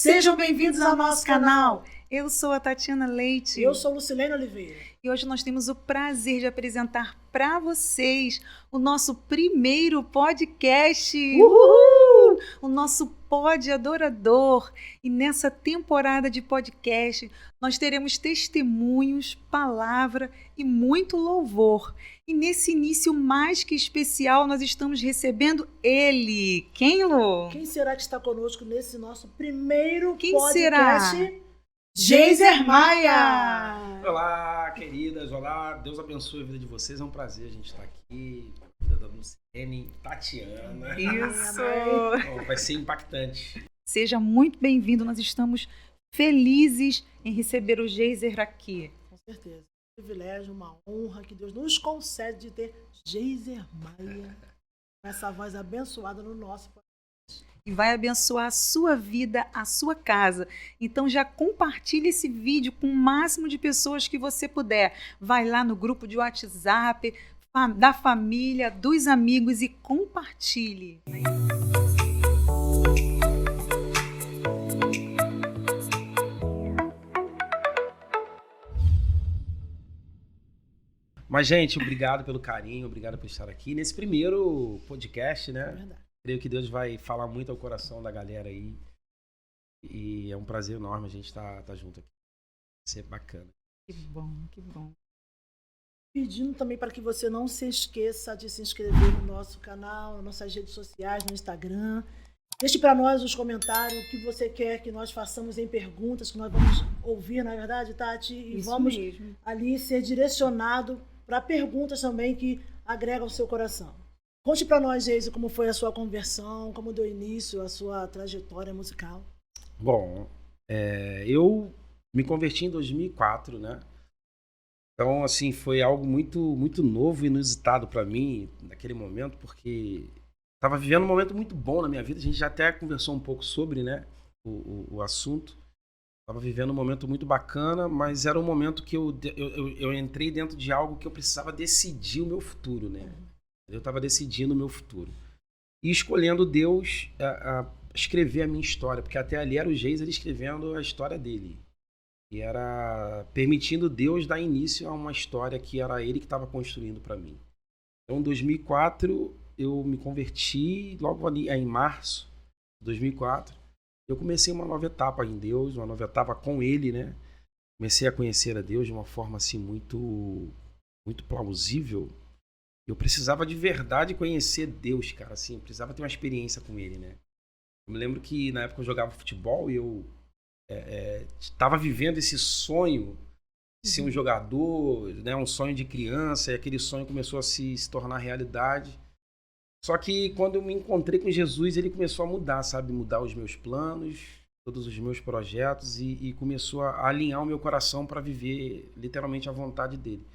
Sejam bem-vindos ao nosso canal. Eu sou a Tatiana Leite. Eu sou Lucilene Oliveira. E hoje nós temos o prazer de apresentar para vocês o nosso primeiro podcast. Uhul! O nosso Pod Adorador. E nessa temporada de podcast, nós teremos testemunhos, palavra e muito louvor. E nesse início mais que especial, nós estamos recebendo ele. Quem, Lu? Quem será que está conosco nesse nosso primeiro Quem podcast? será? Geiser Maia! Olá, queridas. Olá, Deus abençoe a vida de vocês. É um prazer a gente estar aqui. Vida da Lucilene, Tatiana. Isso! Bom, vai ser impactante. Seja muito bem-vindo. Nós estamos felizes em receber o Geiser aqui. Com certeza. Um privilégio, uma honra que Deus nos concede de ter Geiser Maia, com essa voz abençoada no nosso podcast. E vai abençoar a sua vida, a sua casa. Então já compartilhe esse vídeo com o máximo de pessoas que você puder. Vai lá no grupo de WhatsApp, da família, dos amigos e compartilhe. Mas, gente, obrigado pelo carinho, obrigado por estar aqui nesse primeiro podcast, né? É verdade. Creio que Deus vai falar muito ao coração da galera aí. E é um prazer enorme a gente estar junto aqui. Vai ser bacana. Que bom, que bom. Pedindo também para que você não se esqueça de se inscrever no nosso canal, nas nossas redes sociais, no Instagram. Deixe para nós os comentários o que você quer que nós façamos em perguntas, que nós vamos ouvir, na verdade, Tati? E Isso vamos mesmo. ali ser direcionado para perguntas também que agregam ao seu coração. Conte para nós, Geise, como foi a sua conversão, como deu início a sua trajetória musical. Bom, eu me converti em 2004, né? Então, assim, foi algo muito novo e inusitado para mim naquele momento, porque estava vivendo um momento muito bom na minha vida. A gente já até conversou um pouco sobre, né, o assunto. Estava vivendo um momento muito bacana, mas era um momento que eu entrei dentro de algo que eu precisava decidir o meu futuro, né? Eu estava decidindo o meu futuro. E escolhendo Deus a escrever a minha história, porque até ali era o Geiser escrevendo a história dele. E era permitindo Deus dar início a uma história que era ele que estava construindo para mim. Então, em 2004, eu me converti, logo ali em março de 2004. Eu comecei uma nova etapa em Deus, uma nova etapa com ele, né? Comecei a conhecer a Deus de uma forma assim muito plausível. Eu precisava de verdade conhecer Deus, cara, assim, eu precisava ter uma experiência com ele, né? Eu me lembro que na época eu jogava futebol e eu estava vivendo esse sonho de ser um jogador, né? Um sonho de criança, e aquele sonho começou a se tornar realidade. Só que quando eu me encontrei com Jesus, ele começou a mudar, sabe? Mudar os meus planos, todos os meus projetos e começou a alinhar o meu coração para viver literalmente a vontade dele.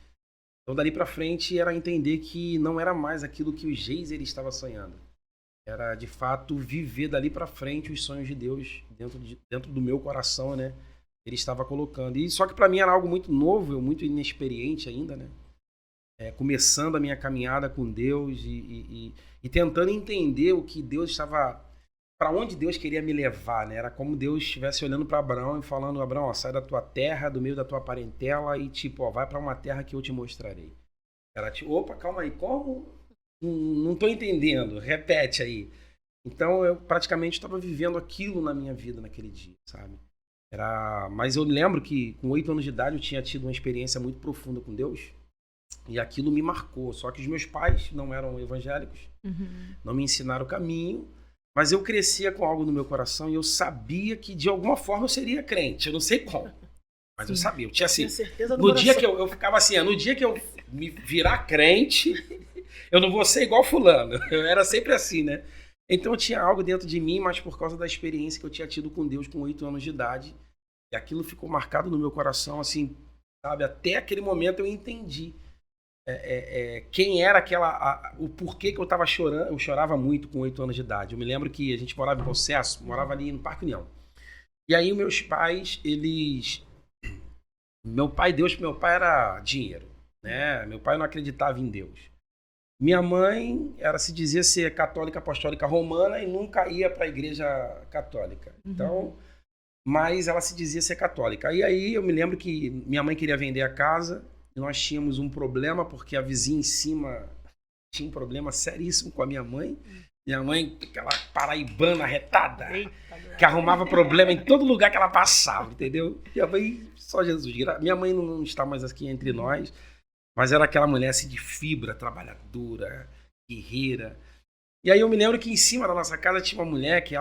Então, dali para frente, era entender que não era mais aquilo que o Geiser estava sonhando. Era, de fato, viver dali para frente os sonhos de Deus dentro do meu coração, né? Ele estava colocando. E só que para mim era algo muito novo, eu muito inexperiente ainda, né? Começando a minha caminhada com Deus e tentando entender o que Deus estava... Para onde Deus queria me levar, né? Era como Deus estivesse olhando para Abraão e falando: Abraão, ó, sai da tua terra, do meio da tua parentela e tipo, ó, vai para uma terra que eu te mostrarei. Era tipo, opa, calma aí, como? Não tô entendendo, repete aí. Então eu praticamente estava vivendo aquilo na minha vida naquele dia, sabe? Mas eu lembro que com 8 anos de idade eu tinha tido uma experiência muito profunda com Deus e aquilo me marcou. Só que os meus pais não eram evangélicos, não me ensinaram o caminho. Mas eu crescia com algo no meu coração e eu sabia que de alguma forma eu seria crente. Eu não sei como, mas eu sabia. Eu tinha assim, certeza no dia que eu ficava assim, no dia que eu me virar crente, eu não vou ser igual fulano. Eu era sempre assim, né? Então tinha algo dentro de mim, mas por causa da experiência que eu tinha tido com Deus com 8 anos de idade, e aquilo ficou marcado no meu coração, assim, sabe? Até aquele momento eu entendi quem era o porquê que eu estava chorando. Eu chorava muito com 8 anos de idade. Eu me lembro que a gente morava em Processo, morava ali no Parque União. E aí meus pais, Deus pro meu pai era dinheiro, né? Meu pai não acreditava em Deus. Minha mãe se dizia ser católica apostólica romana e nunca ia para a igreja católica. Então, mas ela se dizia ser católica. E aí eu me lembro que minha mãe queria vender a casa e nós tínhamos um problema porque a vizinha em cima tinha um problema seríssimo com a minha mãe. Minha mãe, aquela paraibana retada, que arrumava problema em todo lugar que ela passava, entendeu? Minha mãe, só Jesus. Minha mãe não está mais aqui entre nós, mas era aquela mulher assim de fibra, trabalhadora, guerreira. E aí eu me lembro que em cima da nossa casa tinha uma mulher que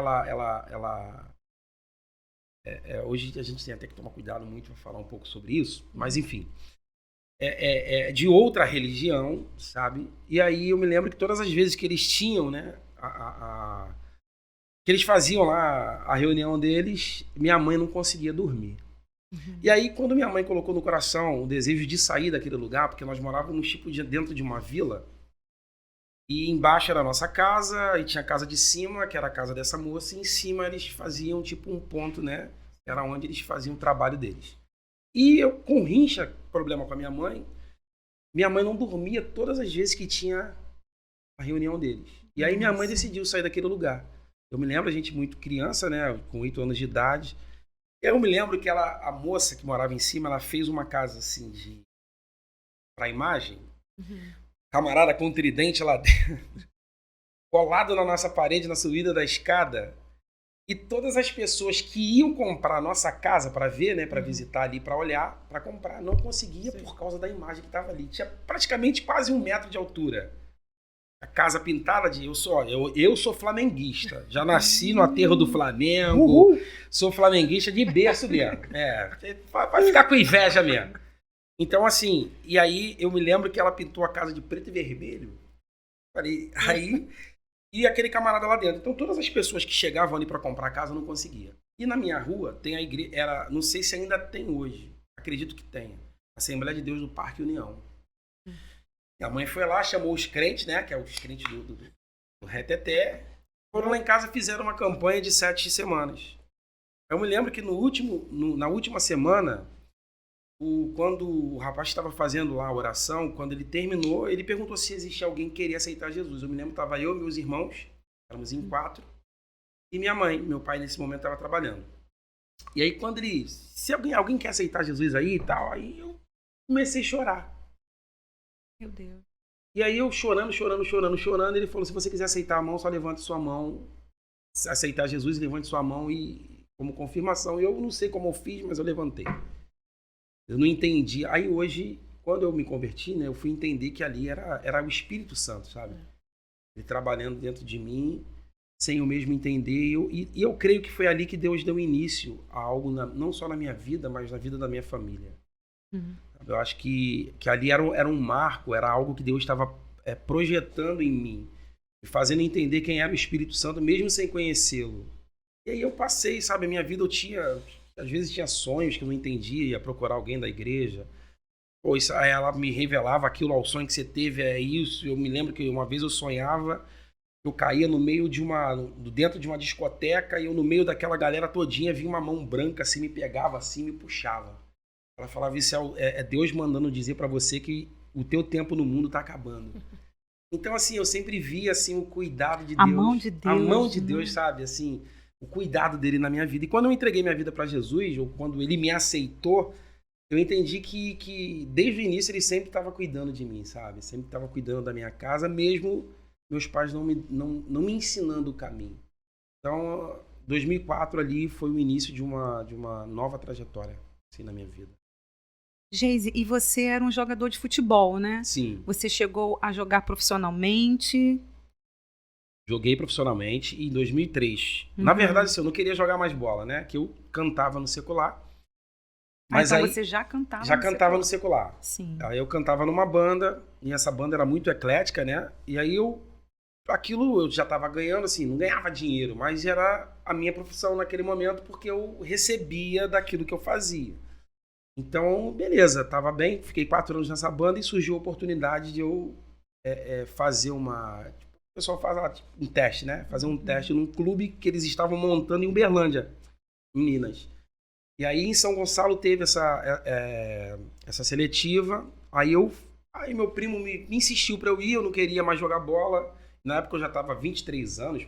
hoje a gente tem até que tomar cuidado muito para falar um pouco sobre isso, mas enfim, de outra religião, sabe? E aí eu me lembro que todas as vezes que eles tinham, né, que eles faziam lá a reunião deles, minha mãe não conseguia dormir. E aí quando minha mãe colocou no coração o desejo de sair daquele lugar, porque nós morávamos tipo dentro de uma vila, e embaixo era a nossa casa, e tinha a casa de cima, que era a casa dessa moça, e em cima eles faziam tipo um ponto, né? Era onde eles faziam o trabalho deles. E eu, com rincha, problema com a minha mãe não dormia todas as vezes que tinha a reunião deles. E aí minha mãe decidiu sair daquele lugar. Eu me lembro, a gente muito criança, né? Com 8 anos de idade. Eu me lembro que a moça que morava em cima, ela fez uma casa assim para imagem. Camarada com um tridente lá dentro, colado na nossa parede, na subida da escada. E todas as pessoas que iam comprar a nossa casa para ver, né, para visitar ali, para olhar, para comprar, não conseguia por causa da imagem que estava ali. Tinha praticamente quase 1 metro de altura. A casa pintada de... Eu sou flamenguista. Já nasci no aterro do Flamengo. Sou flamenguista de berço mesmo. Vai ficar com inveja mesmo. Então, assim, e aí eu me lembro que ela pintou a casa de preto e vermelho. Falei, aí... E aquele camarada lá dentro. Então, todas as pessoas que chegavam ali para comprar a casa não conseguiam. E na minha rua tem a igreja... Não sei se ainda tem hoje. Acredito que tenha. Assembleia de Deus do Parque União. Minha mãe foi lá, chamou os crentes, né? Que é os crentes do Reteté. Foram lá em casa e fizeram uma campanha de 7 semanas. Eu me lembro que na última semana... Quando o rapaz estava fazendo lá a oração, quando ele terminou, ele perguntou se existia alguém que queria aceitar Jesus. Eu me lembro que estava eu e meus irmãos, éramos em 4, e minha mãe. Meu pai, nesse momento, estava trabalhando. E aí, quando ele... Se alguém quer aceitar Jesus aí e tal, aí eu comecei a chorar. Meu Deus. E aí eu chorando, ele falou, se você quiser aceitar a mão, só levante sua mão. Se aceitar Jesus, levante sua mão e como confirmação. E eu não sei como eu fiz, mas eu levantei. Eu não entendi. Aí hoje, quando eu me converti, né, eu fui entender que ali era o Espírito Santo, sabe? Ele trabalhando dentro de mim, sem eu mesmo entender. E eu creio que foi ali que Deus deu início a algo, não só na minha vida, mas na vida da minha família. Eu acho que ali era um marco, era algo que Deus estava projetando em mim, e fazendo entender quem era o Espírito Santo, mesmo sem conhecê-lo. E aí eu passei, sabe? A minha vida às vezes tinha sonhos que eu não entendia, ia procurar alguém da igreja. Pô, aí ela me revelava aquilo, o sonho que você teve é isso. Eu me lembro que uma vez eu sonhava, eu caía no meio dentro de uma discoteca e eu no meio daquela galera todinha vinha uma mão branca assim, me pegava assim, me puxava. Ela falava, isso é Deus mandando dizer pra você que o teu tempo no mundo tá acabando. Então assim, eu sempre via assim o cuidado de Deus. A mão de Deus. A mão de Deus, sabe? Assim... o cuidado dele na minha vida. E quando eu entreguei minha vida para Jesus, ou quando ele me aceitou, eu entendi que desde o início ele sempre estava cuidando de mim, sabe? Sempre estava cuidando da minha casa, mesmo meus pais não me ensinando o caminho. Então, 2004 ali foi o início de uma nova trajetória assim, na minha vida. Geise, e você era um jogador de futebol, né? Sim. Você chegou a jogar profissionalmente... Joguei profissionalmente em 2003. Na verdade, assim, eu não queria jogar mais bola, né? Que eu cantava no secular. Mas então aí, você já cantava já cantava no secular. Sim. Aí eu cantava numa banda, e essa banda era muito eclética, né? E aí eu já estava ganhando, assim, não ganhava dinheiro, mas era a minha profissão naquele momento, porque eu recebia daquilo que eu fazia. Então, beleza, tava bem, fiquei 4 anos nessa banda e surgiu a oportunidade de eu fazer o pessoal faz um teste, né? Fazer um teste num clube que eles estavam montando em Uberlândia, em Minas. E aí em São Gonçalo teve essa seletiva. Aí meu primo me insistiu para eu ir, eu não queria mais jogar bola. Na época eu já estava 23 anos,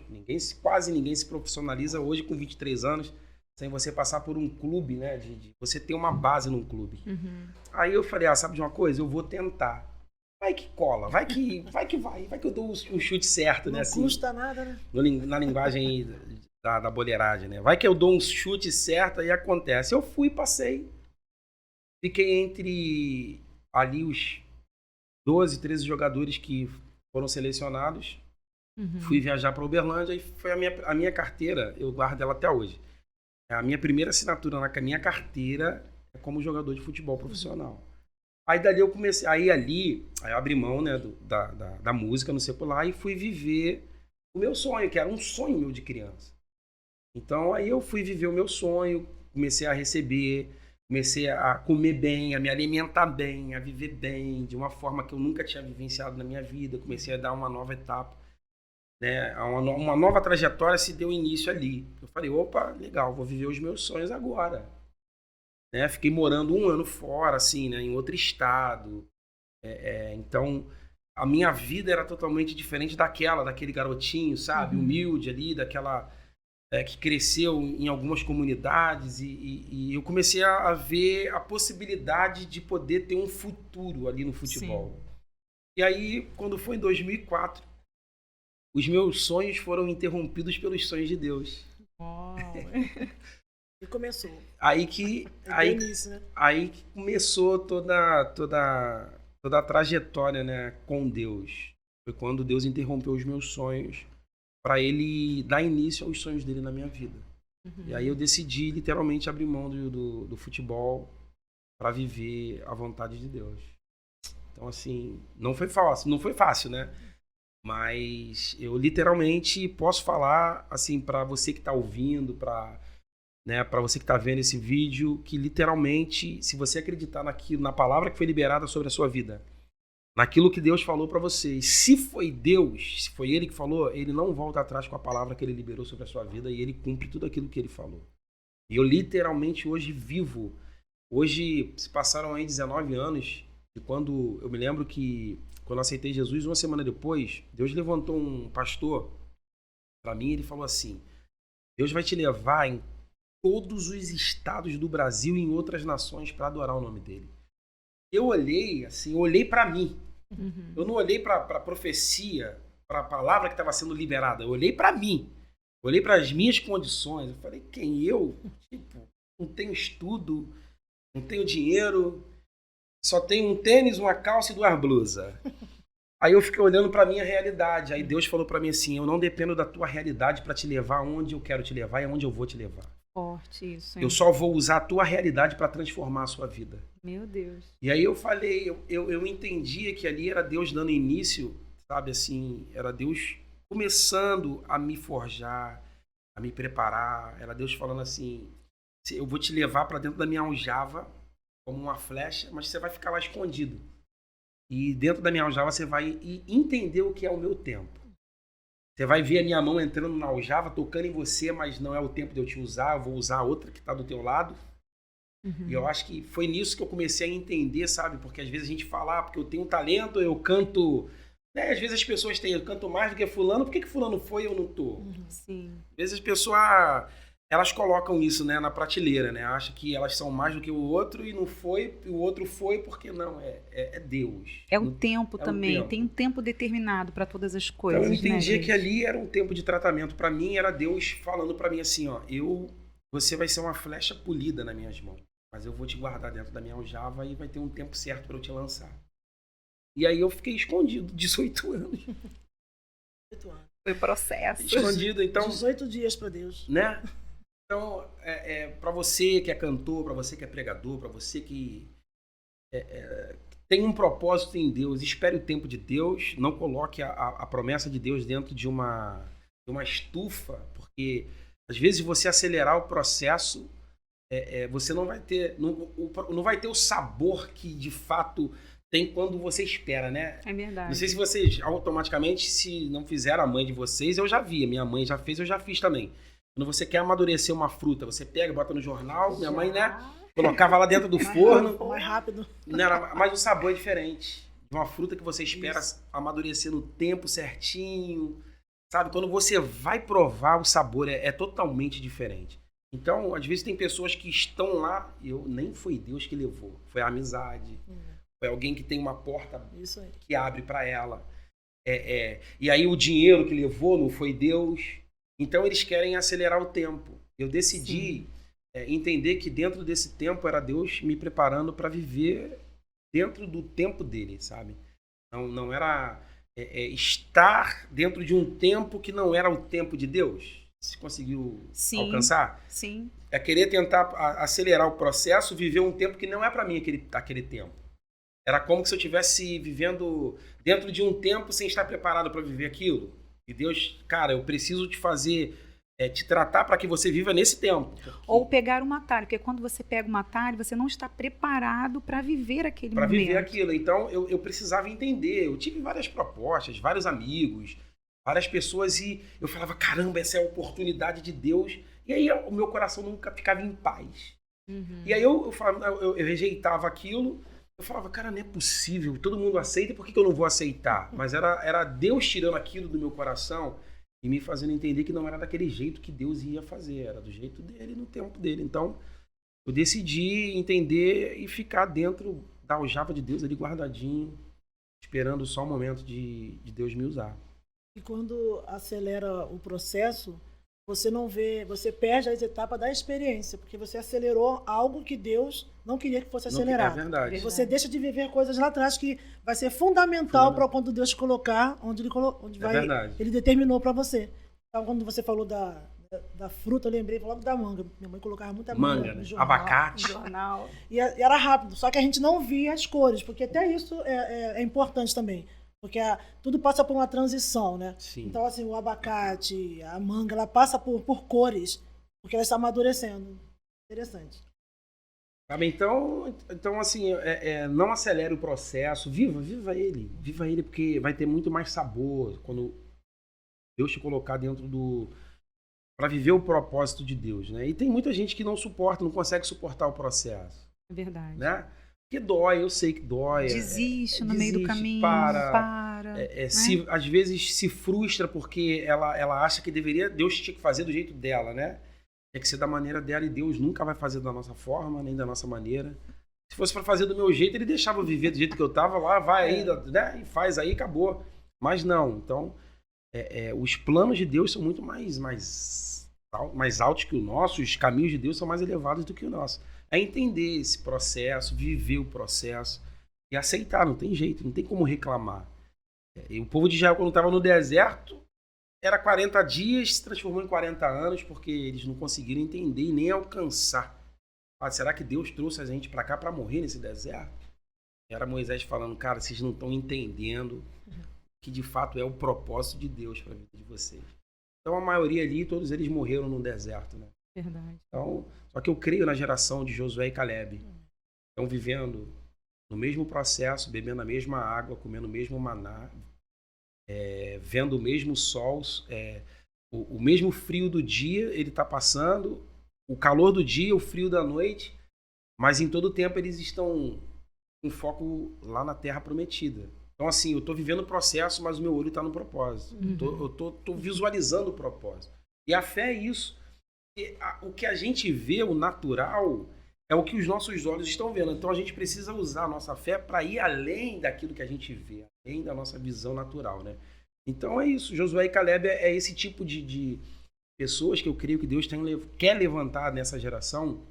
quase ninguém se profissionaliza hoje com 23 anos. sem você passar por um clube, né? De você ter uma base num clube. Uhum. Aí eu falei, sabe de uma coisa? Eu vou tentar. Vai que cola, vai que eu dou o chute certo, né? Não Assim, custa nada, né? na linguagem da boleiragem, né? Vai que eu dou um chute certo e acontece. Eu fui, passei. Fiquei entre ali os 12, 13 jogadores que foram selecionados. Uhum. Fui viajar para Uberlândia e foi a minha carteira, eu guardo ela até hoje. A minha primeira assinatura na minha carteira é como jogador de futebol profissional. Aí dali eu comecei, aí eu abri mão, né, da música no secular e fui viver o meu sonho, que era um sonho meu de criança. Então aí eu fui viver o meu sonho, comecei a receber, comecei a comer bem, a me alimentar bem, a viver bem, de uma forma que eu nunca tinha vivenciado na minha vida. Comecei a dar uma nova etapa, né? Uma nova trajetória se deu início ali. Eu falei, opa, legal, vou viver os meus sonhos agora. Né? Fiquei morando 1 ano fora, assim, né? Em outro estado. Então, a minha vida era totalmente diferente daquele garotinho, sabe? Humilde ali, daquela... que cresceu em algumas comunidades e eu comecei a ver a possibilidade de poder ter um futuro ali no futebol. Sim. E aí, quando foi em 2004, os meus sonhos foram interrompidos pelos sonhos de Deus. Oh. E começou. Aí que começou toda a trajetória, né, com Deus. Foi quando Deus interrompeu os meus sonhos para ele dar início aos sonhos dele na minha vida. E aí eu decidi literalmente abrir mão do futebol para viver a vontade de Deus. Então, assim, não foi fácil, né? Mas eu literalmente posso falar, assim, para você que está ouvindo, para você que está vendo esse vídeo, que literalmente, se você acreditar naquilo, na palavra que foi liberada sobre a sua vida, naquilo que Deus falou para você, e se foi Deus, se foi Ele que falou, Ele não volta atrás com a palavra que Ele liberou sobre a sua vida e Ele cumpre tudo aquilo que Ele falou. E eu literalmente hoje vivo. Hoje se passaram aí 19 anos e quando eu me lembro que quando eu aceitei Jesus, 1 semana depois, Deus levantou um pastor para mim e ele falou assim, Deus vai te levar em todos os estados do Brasil e em outras nações para adorar o nome dele. Eu olhei para mim. Eu não olhei para a profecia, para a palavra que estava sendo liberada. Eu olhei para mim. Eu olhei para as minhas condições. Eu falei, quem eu? Tipo, não tenho estudo, não tenho dinheiro, só tenho um tênis, uma calça e 2 blusas. Aí eu fiquei olhando para a minha realidade. Aí Deus falou para mim assim, eu não dependo da tua realidade para te levar onde eu quero te levar e aonde eu vou te levar. Forte isso, hein? Eu só vou usar a tua realidade para transformar a sua vida. Meu Deus. E aí eu falei, eu entendia que ali era Deus dando início, sabe assim, era Deus começando a me forjar, a me preparar. Era Deus falando assim, eu vou te levar para dentro da minha aljava como uma flecha, mas você vai ficar lá escondido. E dentro da minha aljava você vai entender o que é o meu tempo. Você vai ver a minha mão entrando na aljava, tocando em você, mas não é o tempo de eu te usar, eu vou usar a outra que está do teu lado. E eu acho que foi nisso que eu comecei a entender, sabe? Porque às vezes a gente fala, porque eu tenho um talento, eu canto... Né? Às vezes as pessoas têm, eu canto mais do que fulano, por que fulano foi e eu não tô? Sim. Às vezes as pessoas, elas colocam isso, né, na prateleira, né? Acham que elas são mais do que o outro e não foi, e o outro foi porque não, é Deus. É o tempo também, tempo. Tem um tempo determinado para todas as coisas. Então eu entendia, né, que ali era um tempo de tratamento. Para mim era Deus falando para mim assim, ó, você vai ser uma flecha polida nas minhas mãos, mas eu vou te guardar dentro da minha aljava e vai ter um tempo certo para eu te lançar. E aí eu fiquei escondido, 18 anos. 18 anos. Foi processo. Escondido, então... 18 dias para Deus. Né? Então, para você que é cantor, para você que é pregador, para você que tem um propósito em Deus, espere o tempo de Deus, não coloque a promessa de Deus dentro de uma estufa, porque às vezes você acelerar o processo, você não vai ter o sabor que de fato tem quando você espera, né? É verdade. Não sei se vocês automaticamente, se não fizeram a mãe de vocês, eu já vi, minha mãe já fez, eu já fiz também. Quando você quer amadurecer uma fruta, você pega, bota no jornal, minha mãe, né, colocava lá dentro do forno. Mais rápido. Né, mas o sabor é diferente. De uma fruta que você espera amadurecer no tempo certinho, sabe? Quando você vai provar, o sabor é totalmente diferente. Então, às vezes tem pessoas que estão lá e nem foi Deus que levou, foi a amizade, foi alguém que tem uma porta que abre para ela. E aí o dinheiro que levou não foi Deus. Então eles querem acelerar o tempo. Eu decidi entender que dentro desse tempo era Deus me preparando para viver dentro do tempo dele, sabe? Não era estar dentro de um tempo que não era o tempo de Deus. Você conseguiu alcançar? Sim. É querer tentar acelerar o processo, viver um tempo que não é para mim aquele tempo. Era como se eu estivesse vivendo dentro de um tempo sem estar preparado para viver aquilo. E Deus, cara, eu preciso te fazer, te tratar para que você viva nesse tempo. Ou pegar um atalho, porque quando você pega um atalho, você não está preparado para viver aquele momento. Para viver aquilo. Então, eu precisava entender. Eu tive várias propostas, vários amigos, várias pessoas, e eu falava, caramba, essa é a oportunidade de Deus. E aí o meu coração nunca ficava em paz. E aí eu rejeitava aquilo. Eu falava, cara, não é possível, todo mundo aceita, por que eu não vou aceitar? Mas era Deus tirando aquilo do meu coração e me fazendo entender que não era daquele jeito que Deus ia fazer, era do jeito dele, no tempo dele. Então, eu decidi entender e ficar dentro da aljava de Deus ali guardadinho, esperando só o momento de Deus me usar. E quando acelera o processo, você não vê, você perde as etapas da experiência, porque você acelerou algo que Deus não queria que fosse acelerado. É verdade. Você deixa de viver coisas lá atrás que vai ser fundamental para quando Deus te colocar onde ele determinou para você. Então, quando você falou da fruta, eu lembrei logo da manga. Minha mãe colocava muita manga no jornal, abacate. Jornal. E era rápido, só que a gente não via as cores, porque até isso é importante também. Porque tudo passa por uma transição, né? Sim. Então, assim, o abacate, a manga, ela passa por cores, porque ela está amadurecendo. Interessante. Sabe, então assim, não acelere o processo, viva ele, porque vai ter muito mais sabor quando Deus te colocar dentro para viver o propósito de Deus, né? E tem muita gente que não consegue suportar o processo. É verdade. Né? Que dói, eu sei que dói. Desiste no meio do caminho, Às vezes se frustra porque ela acha que Deus tinha que fazer do jeito dela, né? Tem que ser da maneira dela e Deus nunca vai fazer da nossa forma, nem da nossa maneira. Se fosse para fazer do meu jeito, ele deixava eu viver do jeito que eu tava lá, vai aí, né? E faz aí, acabou. Mas não, então os planos de Deus são muito mais altos que o nosso, os caminhos de Deus são mais elevados do que o nosso. É entender esse processo, viver o processo e aceitar, não tem jeito, não tem como reclamar. E o povo de Israel, quando estava no deserto, era 40 dias, se transformou em 40 anos, porque eles não conseguiram entender e nem alcançar. Será que Deus trouxe a gente para cá para morrer nesse deserto? Era Moisés falando, cara, vocês não estão entendendo que de fato é o propósito de Deus para a vida de vocês. Então a maioria ali, todos eles morreram no deserto, né? Verdade. Então, só que eu creio na geração de Josué e Caleb. Estão vivendo no mesmo processo, bebendo a mesma água, comendo o mesmo maná, vendo o mesmo sol, o mesmo frio do dia ele está passando, o calor do dia, o frio da noite, mas em todo o tempo eles estão com foco lá na terra prometida. Então, assim, eu estou vivendo o processo, mas o meu olho está no propósito. Eu estou visualizando o propósito. E a fé é isso. O que a gente vê, o natural, é o que os nossos olhos estão vendo. Então a gente precisa usar a nossa fé para ir além daquilo que a gente vê, além da nossa visão natural, né? Então é isso. Josué e Caleb é esse tipo de pessoas que eu creio que Deus quer levantar nessa geração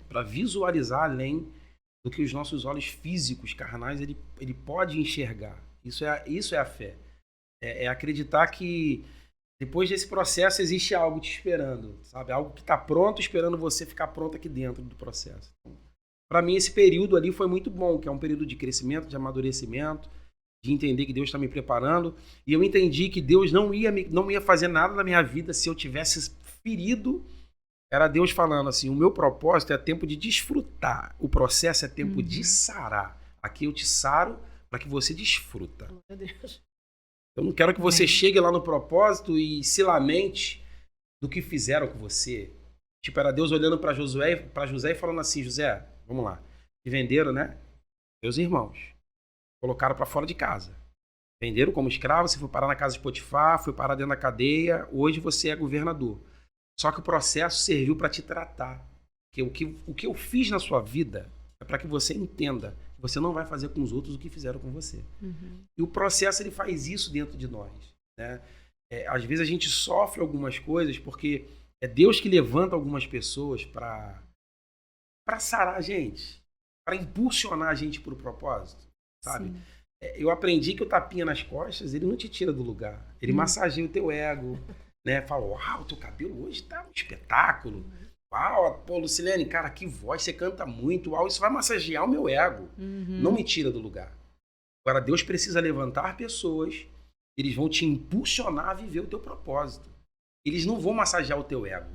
para visualizar além do que os nossos olhos físicos, carnais, ele pode enxergar. Isso é a fé. É acreditar que depois desse processo existe algo te esperando, sabe? Algo que está pronto, esperando você ficar pronto aqui dentro do processo. Então, para mim, esse período ali foi muito bom, que é um período de crescimento, de amadurecimento, de entender que Deus está me preparando. E eu entendi que Deus não ia fazer nada na minha vida se eu tivesse ferido. Era Deus falando assim, o meu propósito é tempo de desfrutar. O processo é tempo de sarar. Aqui eu te saro para que você desfruta. Meu Deus. Eu não quero que você chegue lá no propósito e se lamente do que fizeram com você. Tipo, era Deus olhando para José e falando assim, José, vamos lá. Te venderam, né? Teus irmãos. Colocaram para fora de casa. Venderam como escravo, você foi parar na casa de Potifar, foi parar dentro da cadeia, hoje você é governador. Só que o processo serviu para te tratar. Porque o que eu fiz na sua vida é para que você entenda que você não vai fazer com os outros o que fizeram com você. E o processo, ele faz isso dentro de nós, né? Às vezes a gente sofre algumas coisas porque é Deus que levanta algumas pessoas para sarar a gente, para impulsionar a gente para o propósito, sabe? Sim. Eu aprendi que o tapinha nas costas, ele não te tira do lugar. Ele massageia o teu ego, né? Fala, uau, teu cabelo hoje tá um espetáculo. Uau, pô, Lucilene, cara, que voz, você canta muito. Uau, isso vai massagear o meu ego. Não me tira do lugar. Agora, Deus precisa levantar pessoas, eles vão te impulsionar a viver o teu propósito. Eles não vão massagear o teu ego.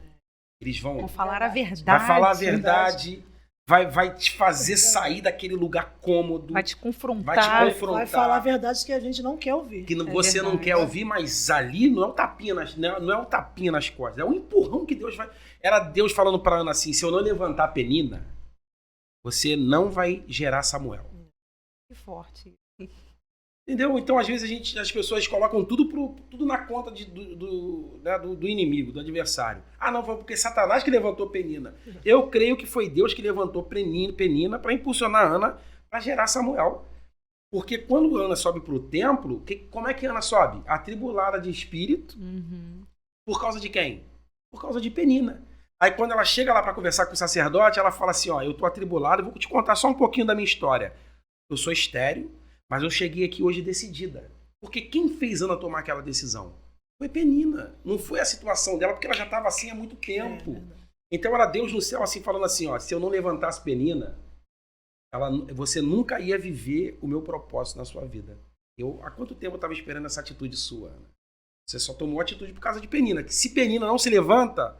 Eles vão falar a verdade. Vai falar a verdade. Vai te fazer sair daquele lugar cômodo. Vai te confrontar. Vai falar verdades que a gente não quer ouvir. Que você não quer ouvir, mas ali não é um tapinha não é um tapinha nas costas. É um empurrão que Deus vai... Era Deus falando para Ana assim, se eu não levantar a Penina, você não vai gerar Samuel. Que forte. Entendeu? Então, às vezes, as pessoas colocam tudo na conta do inimigo, do adversário. Ah, não, foi porque Satanás que levantou Penina. Eu creio que foi Deus que levantou Penina para impulsionar Ana para gerar Samuel. Porque quando Ana sobe para o templo, como é que Ana sobe? Atribulada de espírito. Por causa de quem? Por causa de Penina. Aí quando ela chega lá para conversar com o sacerdote, ela fala assim, ó, eu tô atribulada, eu vou te contar só um pouquinho da minha história. Eu sou estéril, mas eu cheguei aqui hoje decidida. Porque quem fez Ana tomar aquela decisão? Foi Penina. Não foi a situação dela, porque ela já estava assim há muito tempo. Então era Deus no céu assim falando assim, ó, se eu não levantasse Penina, você nunca ia viver o meu propósito na sua vida. Há quanto tempo eu estava esperando essa atitude sua, Ana? Você só tomou atitude por causa de Penina. Que se Penina não se levanta,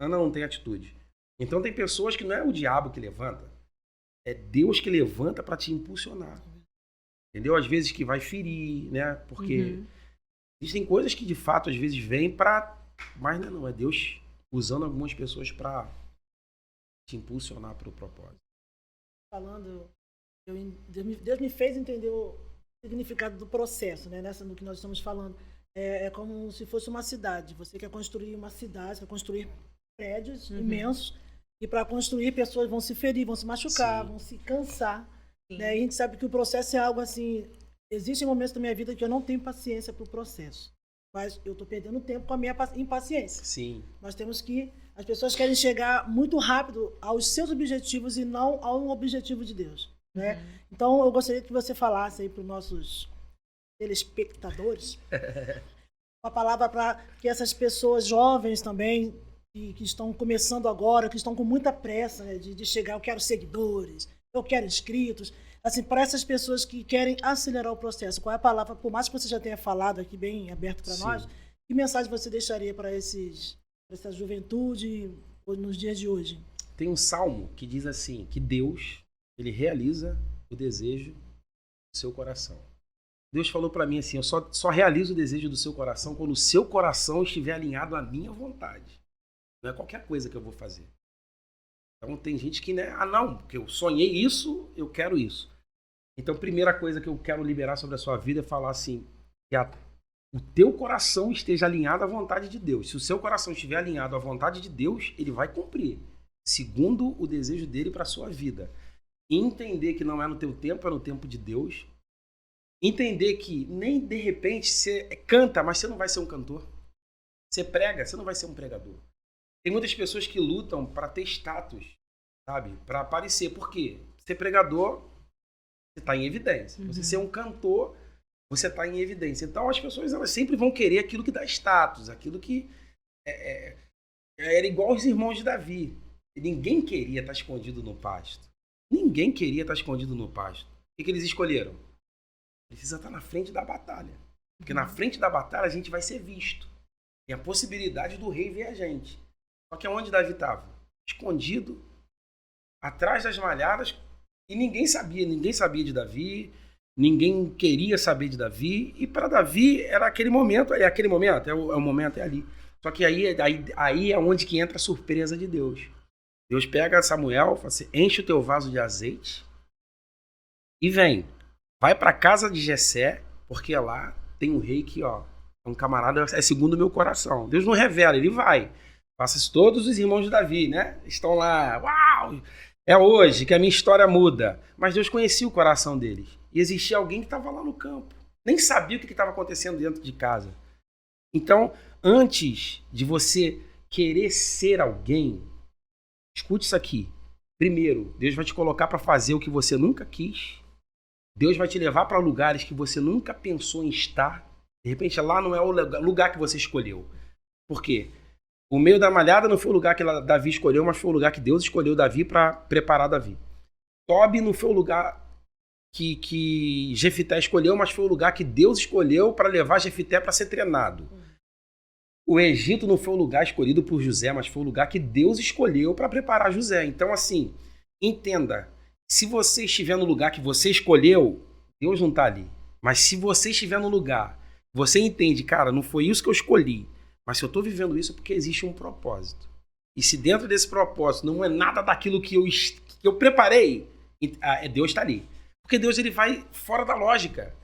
Ana não tem atitude. Então tem pessoas que não é o diabo que levanta, é Deus que levanta para te impulsionar. Entendeu? Às vezes que vai ferir, né? Porque existem coisas que de fato às vezes vêm para... Mas não, é Deus usando algumas pessoas para te impulsionar para o propósito. Falando, Deus me fez entender o significado do processo, né? No que nós estamos falando. É como se fosse uma cidade. Você quer construir uma cidade, quer construir prédios imensos, e para construir pessoas vão se ferir, vão se machucar, vão se cansar. Né? E a gente sabe que o processo é algo assim... Existem momentos da minha vida que eu não tenho paciência para o processo. Mas eu estou perdendo tempo com a minha impaciência. Sim. Nós temos que... As pessoas querem chegar muito rápido aos seus objetivos e não ao objetivo de Deus. Né? Então, eu gostaria que você falasse aí para os nossos telespectadores uma palavra para que essas pessoas jovens também, que estão começando agora, que estão com muita pressa, né, de chegar, eu quero seguidores, eu quero inscritos. Assim, para essas pessoas que querem acelerar o processo, qual é a palavra, por mais que você já tenha falado aqui bem aberto para nós, que mensagem você deixaria para essa juventude nos dias de hoje? Tem um salmo que diz assim, que Deus, ele realiza o desejo do seu coração. Deus falou para mim assim, eu só realizo o desejo do seu coração quando o seu coração estiver alinhado à minha vontade. Não é qualquer coisa que eu vou fazer. Então tem gente que, né, não, porque eu sonhei isso, eu quero isso. Então, primeira coisa que eu quero liberar sobre a sua vida é falar assim, que o teu coração esteja alinhado à vontade de Deus. Se o seu coração estiver alinhado à vontade de Deus, ele vai cumprir, segundo o desejo dele para a sua vida. E entender que não é no teu tempo, é no tempo de Deus. Entender que nem de repente você canta, mas você não vai ser um cantor. Você prega, você não vai ser um pregador. Tem muitas pessoas que lutam para ter status, sabe? Para aparecer. Por quê? Ser pregador, você está em evidência. Você ser um cantor, você está em evidência. Então as pessoas elas sempre vão querer aquilo que dá status, aquilo que era igual os irmãos de Davi. Ninguém queria estar escondido no pasto. Ninguém queria estar escondido no pasto. O que eles escolheram? Precisa estar na frente da batalha. Porque na frente da batalha a gente vai ser visto. Tem a possibilidade do rei ver a gente. Só que onde Davi estava? Escondido, atrás das malhadas, e ninguém sabia de Davi, ninguém queria saber de Davi, e para Davi era aquele momento, é o momento, é ali. Só que aí é onde que entra a surpresa de Deus. Deus pega Samuel, fala assim, enche o teu vaso de azeite e vem. Vai para casa de Jessé, porque lá tem um rei que, ó, é um camarada, é segundo o meu coração. Deus não revela, ele vai. Faça-se todos os irmãos de Davi, né? Estão lá, uau! É hoje que a minha história muda. Mas Deus conhecia o coração deles. E existia alguém que estava lá no campo. Nem sabia o que estava acontecendo dentro de casa. Então, antes de você querer ser alguém, escute isso aqui. Primeiro, Deus vai te colocar para fazer o que você nunca quis. Deus vai te levar para lugares que você nunca pensou em estar. De repente, lá não é o lugar que você escolheu. Por quê? O meio da malhada não foi o lugar que Davi escolheu, mas foi o lugar que Deus escolheu Davi para preparar Davi. Tobi não foi o lugar que Jefité escolheu, mas foi o lugar que Deus escolheu para levar Jefité para ser treinado. O Egito não foi o lugar escolhido por José, mas foi o lugar que Deus escolheu para preparar José. Então, assim, entenda, se você estiver no lugar que você escolheu, Deus não está ali. Mas se você estiver no lugar, você entende, cara, não foi isso que eu escolhi, mas se eu estou vivendo isso é porque existe um propósito. E se dentro desse propósito não é nada daquilo que eu preparei, Deus está ali. Porque Deus ele vai fora da lógica.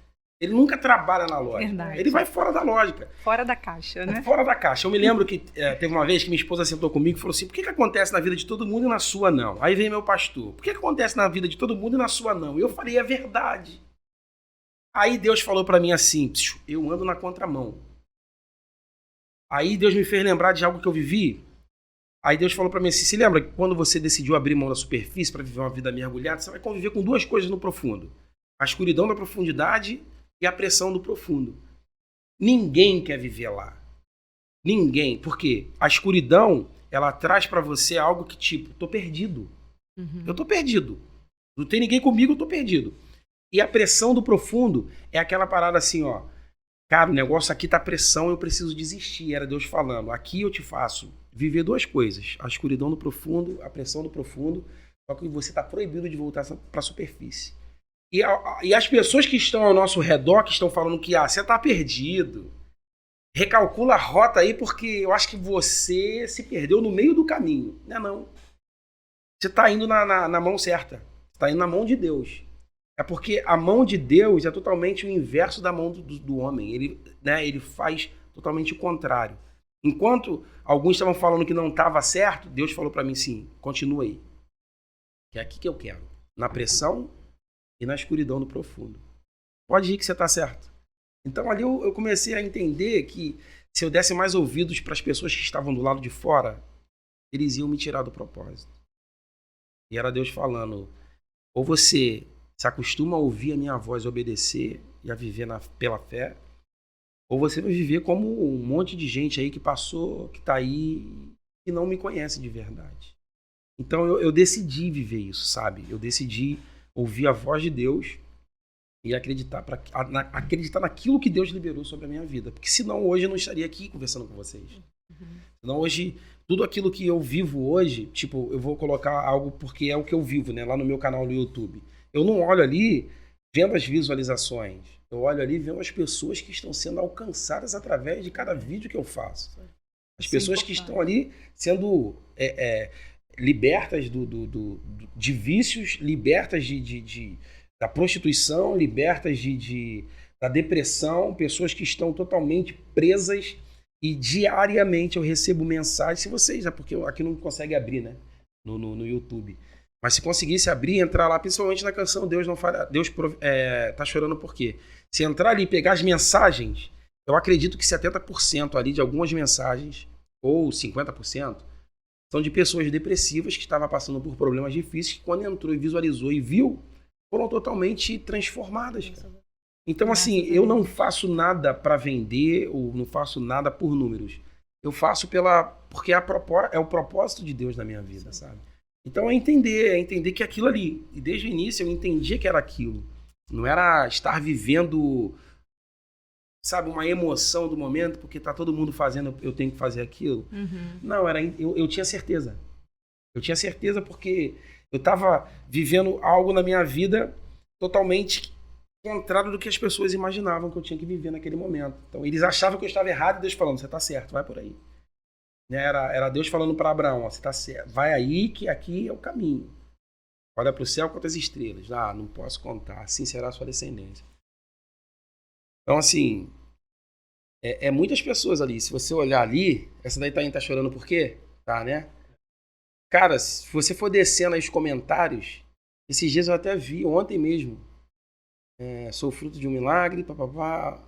Ele nunca trabalha na lógica. Verdade. Ele vai fora da lógica. Fora da caixa, né? Fora da caixa. Eu me lembro que teve uma vez que minha esposa sentou comigo e falou assim, por que acontece na vida de todo mundo e na sua não? Aí veio meu pastor, por que acontece na vida de todo mundo e na sua não? E eu falei, é verdade. Aí Deus falou pra mim assim, eu ando na contramão. Aí Deus me fez lembrar de algo que eu vivi. Aí Deus falou pra mim assim, se lembra que quando você decidiu abrir mão da superfície para viver uma vida mergulhada, você vai conviver com duas coisas no profundo. A escuridão da profundidade e a pressão do profundo. Ninguém quer viver lá. Ninguém. Por quê? A escuridão, ela traz pra você algo que tipo, tô perdido. Uhum. Eu tô perdido. Não tem ninguém comigo, eu tô perdido. E a pressão do profundo é aquela parada assim, ó. Cara, o negócio aqui tá pressão, eu preciso desistir. Era Deus falando. Aqui eu te faço viver duas coisas. A escuridão do profundo, a pressão do profundo. Só que você tá proibido de voltar pra superfície. E as pessoas que estão ao nosso redor, que estão falando que você tá perdido. Recalcula a rota aí, porque eu acho que você se perdeu no meio do caminho. Não é não. Você tá indo na mão certa. Você tá indo na mão de Deus. É porque a mão de Deus é totalmente o inverso da mão do homem. Ele faz totalmente o contrário. Enquanto alguns estavam falando que não estava certo, Deus falou para mim assim, continua aí. Que é aqui que eu quero. Na pressão e na escuridão do profundo. Pode ir que você está certo. Então ali eu comecei a entender que se eu desse mais ouvidos para as pessoas que estavam do lado de fora, eles iam me tirar do propósito. E era Deus falando, ou você se acostuma a ouvir a minha voz, obedecer e a viver pela fé, ou você vai viver como um monte de gente aí que passou, que está aí e não me conhece de verdade. Então eu decidi viver isso, sabe? Eu decidi ouvir a voz de Deus e acreditar naquilo que Deus liberou sobre a minha vida. Porque senão hoje eu não estaria aqui conversando com vocês. Uhum. Senão hoje, tudo aquilo que eu vivo hoje, tipo, eu vou colocar algo porque é o que eu vivo, né? Lá no meu canal no YouTube. Eu não olho ali vendo as visualizações. Eu olho ali vendo as pessoas que estão sendo alcançadas através de cada vídeo que eu faço. As pessoas que estão ali sendo libertas de vícios, libertas da prostituição, libertas da depressão, pessoas que estão totalmente presas e diariamente eu recebo mensagens, se vocês, porque aqui não consegue abrir, né, no YouTube, mas se conseguisse abrir, entrar lá, principalmente na canção Deus não falha, Deus tá chorando por quê? Se entrar ali e pegar as mensagens, eu acredito que 70% ali de algumas mensagens, ou 50%, são de pessoas depressivas que estavam passando por problemas difíceis, que quando entrou e visualizou e viu, foram totalmente transformadas, cara. Então, assim, eu não faço nada para vender, ou não faço nada por números. Eu faço porque é o propósito de Deus na minha vida, sabe? Então, é entender que é aquilo ali. E desde o início eu entendia que era aquilo. Não era estar vivendo, sabe, uma emoção do momento, porque tá todo mundo fazendo, eu tenho que fazer aquilo. Uhum. Não, eu tinha certeza. Eu tinha certeza porque eu estava vivendo algo na minha vida totalmente contrário do que as pessoas imaginavam que eu tinha que viver naquele momento. Então, eles achavam que eu estava errado e Deus falando, você está certo, vai por aí. Era Deus falando para Abraão, você está certo, vai aí que aqui é o caminho. Olha para o céu, quantas estrelas. Não posso contar, assim será a sua descendência. Então, assim, É muitas pessoas ali. Se você olhar ali, essa daí tá chorando por quê? Tá, né? Cara, se você for descendo aí os comentários, esses dias eu até vi, ontem mesmo, sou fruto de um milagre, papapá,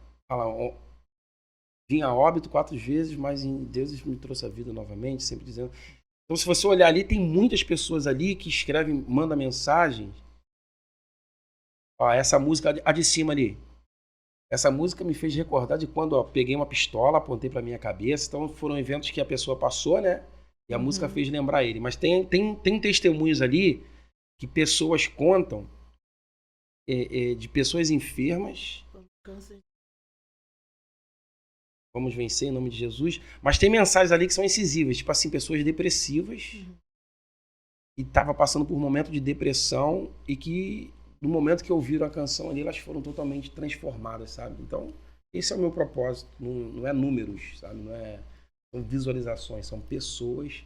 vim a óbito 4 vezes, mas em Deus me trouxe a vida novamente, sempre dizendo. Então, se você olhar ali, tem muitas pessoas ali que escrevem, mandam mensagens. Ó, essa música, a de cima ali. Essa música me fez recordar de quando peguei uma pistola, apontei pra minha cabeça. Então, foram eventos que a pessoa passou, né? E a música fez lembrar ele. Mas tem testemunhos ali que pessoas contam de pessoas enfermas. Vamos vencer em nome de Jesus. Mas tem mensagens ali que são incisivas. Tipo assim, pessoas depressivas. E estavam passando por um momento de depressão. E que, no momento que ouviram a canção ali, elas foram totalmente transformadas, sabe? Então, esse é o meu propósito. Não é números, sabe? Não é... São visualizações, são pessoas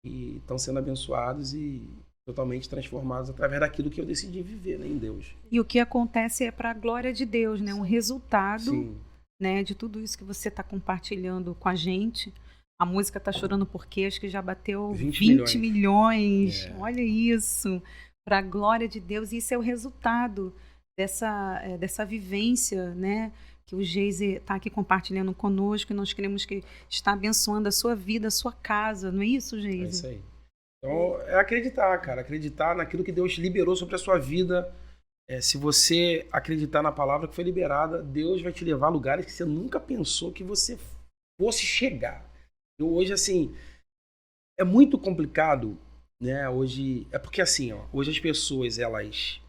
que estão sendo abençoadas e totalmente transformadas através daquilo que eu decidi viver, né, em Deus. E o que acontece é para a glória de Deus, né? Um resultado, Sim. né, de tudo isso que você está compartilhando com a gente. A música Tá Chorando Porque acho que já bateu 20 milhões. Olha isso, para a glória de Deus. E isso é o resultado dessa vivência, né? Que o Geiser está aqui compartilhando conosco, e nós queremos que está abençoando a sua vida, a sua casa, não é isso, Geiser? É isso aí. Então, é acreditar, cara, acreditar naquilo que Deus liberou sobre a sua vida. Se você acreditar na palavra que foi liberada, Deus vai te levar a lugares que você nunca pensou que você fosse chegar. Eu hoje, assim, é muito complicado, né, hoje, é porque assim, ó, hoje as pessoas, elas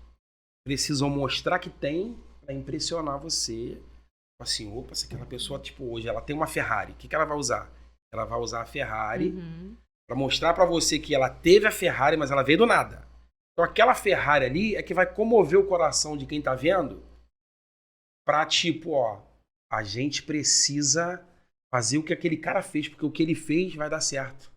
precisam mostrar que tem para impressionar você. Assim, opa, se aquela pessoa, tipo, hoje ela tem uma Ferrari, o que ela vai usar? Ela vai usar a Ferrari para mostrar para você que ela teve a Ferrari, mas ela veio do nada. Então aquela Ferrari ali é que vai comover o coração de quem tá vendo pra, tipo, ó, a gente precisa fazer o que aquele cara fez, porque o que ele fez vai dar certo.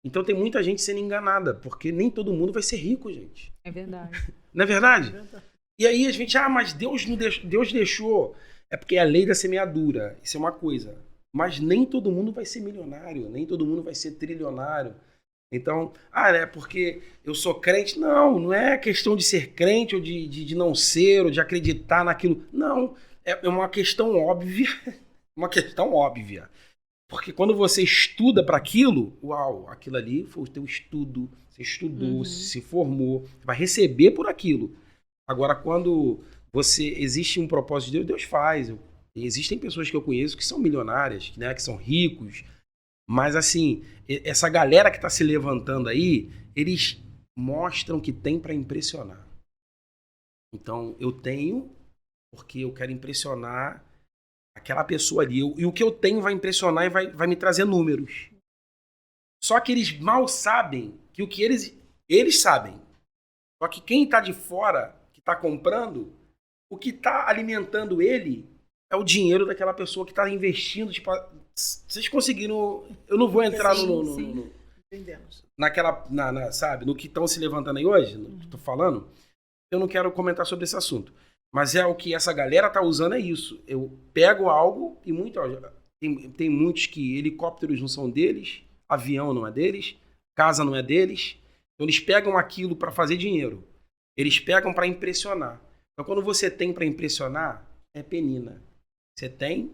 Então tem muita gente sendo enganada, porque nem todo mundo vai ser rico, gente. É verdade. Não é verdade? É verdade. E aí a gente, mas Deus deixou... É porque é a lei da semeadura, isso é uma coisa. Mas nem todo mundo vai ser milionário, nem todo mundo vai ser trilionário. Então, né, porque eu sou crente. Não é questão de ser crente ou de não ser, ou de acreditar naquilo. Não, é uma questão óbvia. Uma questão óbvia. Porque quando você estuda para aquilo, aquilo ali foi o teu estudo, você estudou, se formou, você vai receber por aquilo. Agora, quando... existe um propósito de Deus, Deus faz. Existem pessoas que eu conheço que são milionárias, né, que são ricos, mas assim, essa galera que está se levantando aí, eles mostram que tem para impressionar. Então, eu tenho porque eu quero impressionar aquela pessoa ali. E o que eu tenho vai impressionar e vai me trazer números. Só que eles mal sabem que o que eles sabem. Só que quem está de fora, que está comprando, o que está alimentando ele é o dinheiro daquela pessoa que está investindo. Tipo, vocês conseguiram... Eu não vou entrar no Entendemos. Naquela, sabe, no que estão se levantando aí hoje, no que estou falando. Eu não quero comentar sobre esse assunto. Mas o que essa galera está usando é isso. Eu pego algo e tem muitos que helicópteros não são deles, avião não é deles, casa não é deles. Então eles pegam aquilo para fazer dinheiro. Eles pegam para impressionar. Então, quando você tem para impressionar, é penina. Você tem,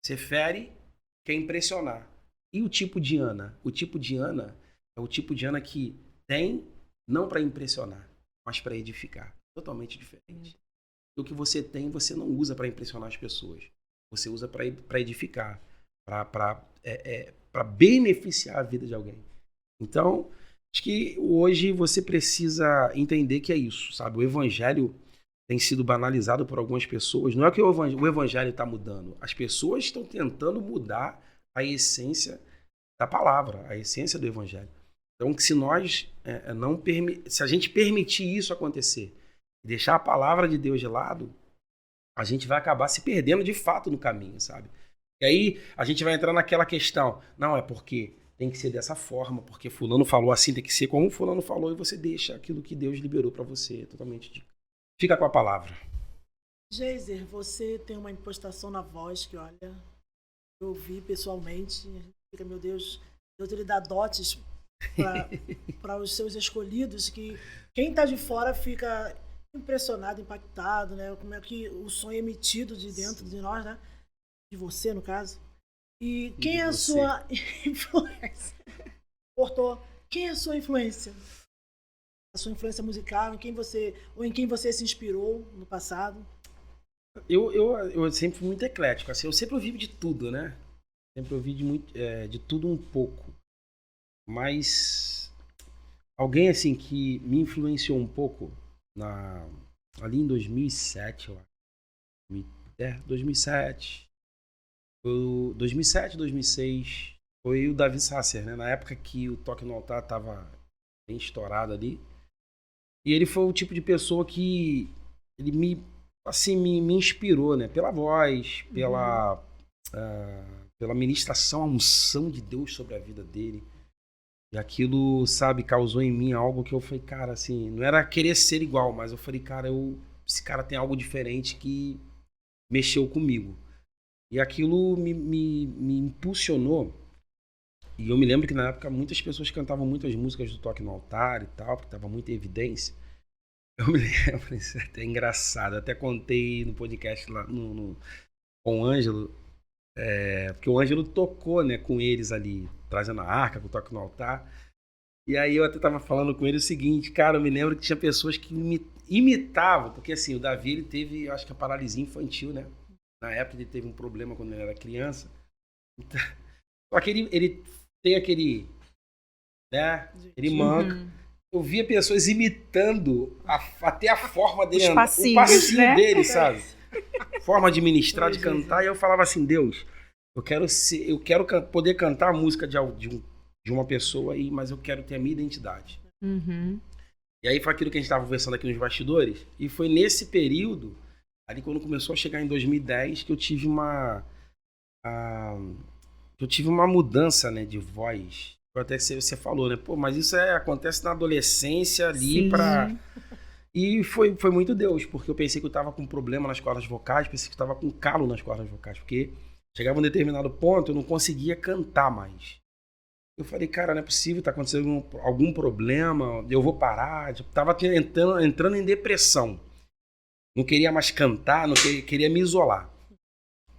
você fere, quer impressionar. E o tipo de Ana? O tipo de Ana é o tipo de Ana que tem, não para impressionar, mas para edificar. Totalmente diferente. O que você tem, você não usa para impressionar as pessoas. Você usa para edificar, para beneficiar a vida de alguém. Então, acho que hoje você precisa entender que é isso, sabe? O evangelho tem sido banalizado por algumas pessoas. Não é que o evangelho está mudando. As pessoas estão tentando mudar a essência da palavra, a essência do evangelho. Então, se nós se a gente permitir isso acontecer, deixar a palavra de Deus de lado, a gente vai acabar se perdendo de fato no caminho, sabe? E aí a gente vai entrar naquela questão. Não, é porque tem que ser dessa forma, porque fulano falou assim, tem que ser como fulano falou, e você deixa aquilo que Deus liberou para você totalmente. Fica com a palavra. Geiser, você tem uma impostação na voz que, olha, Eu vi pessoalmente, a gente fica, meu Deus, Deus ele dá dotes para os seus escolhidos, que quem está de fora fica impressionado, impactado, né? Como é que o som é emitido de dentro de nós, né? De você, no caso. E quem é a sua influência? Cortou. Quem é a sua influência? A sua influência musical, em quem você se inspirou no passado? Eu sempre fui muito eclético, assim, eu sempre ouvi de tudo, né? Sempre ouvi de tudo um pouco. Mas alguém, assim, que me influenciou um pouco ali em 2007, eu acho. 2007. 2007, 2006. Foi o Davi Sasser, né? Na época que o Toque no Altar tava bem estourado ali. E ele foi o tipo de pessoa que ele me inspirou, né? Pela voz, pela ministração, a unção de Deus sobre a vida dele. E aquilo, sabe, causou em mim algo que eu falei, cara, assim, não era querer ser igual, mas eu falei, cara, esse cara tem algo diferente que mexeu comigo. E aquilo me impulsionou. E eu me lembro que na época muitas pessoas cantavam muitas músicas do Toque no Altar e tal, porque estava muita evidência. Eu me lembro, isso é até engraçado, até contei no podcast lá com o Ângelo, porque o Ângelo tocou, né, com eles ali, trazendo a arca, com o Toque no Altar. E aí eu até tava falando com ele o seguinte, cara, eu me lembro que tinha pessoas que imitavam, porque assim, o Davi, ele teve, eu acho que a paralisia infantil, né? Na época ele teve um problema quando ele era criança. Então, só que ele tem aquele, né, aquele manco. Eu via pessoas imitando até a forma dele, o passinho né? dele, sabe? Forma de ministrar, de cantar. E eu falava assim, Deus, eu quero poder cantar a música de uma pessoa, mas eu quero ter a minha identidade. Uhum. E aí foi aquilo que a gente estava conversando aqui nos bastidores. E foi nesse período, ali quando começou a chegar em 2010, que eu tive uma mudança, né, de voz. Até que você falou, né? Pô, mas isso acontece na adolescência ali E foi muito Deus, porque eu pensei que eu tava com problema nas cordas vocais, pensei que eu tava com calo nas cordas vocais, porque chegava um determinado ponto, eu não conseguia cantar mais. Eu falei, cara, não é possível, tá acontecendo algum problema, eu vou parar. Tipo, tava entrando em depressão. Não queria mais cantar, queria me isolar.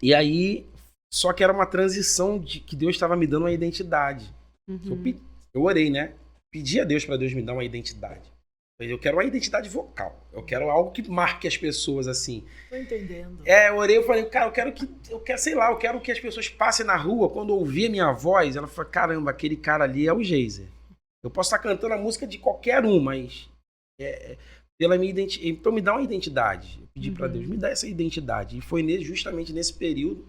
E aí, só que era uma transição de que Deus estava me dando uma identidade. Uhum. Eu orei, né? Pedi a Deus para Deus me dar uma identidade. Eu quero uma identidade vocal. Eu quero algo que marque as pessoas assim. Tô entendendo. Eu orei, eu falei, cara, eu quero que as pessoas passem na rua, quando ouvir a minha voz, ela fala, caramba, aquele cara ali é o Geiser. Eu posso estar cantando a música de qualquer um, mas pela minha identidade. Então me dá uma identidade. Eu pedi para Deus, me dá essa identidade. E foi justamente nesse período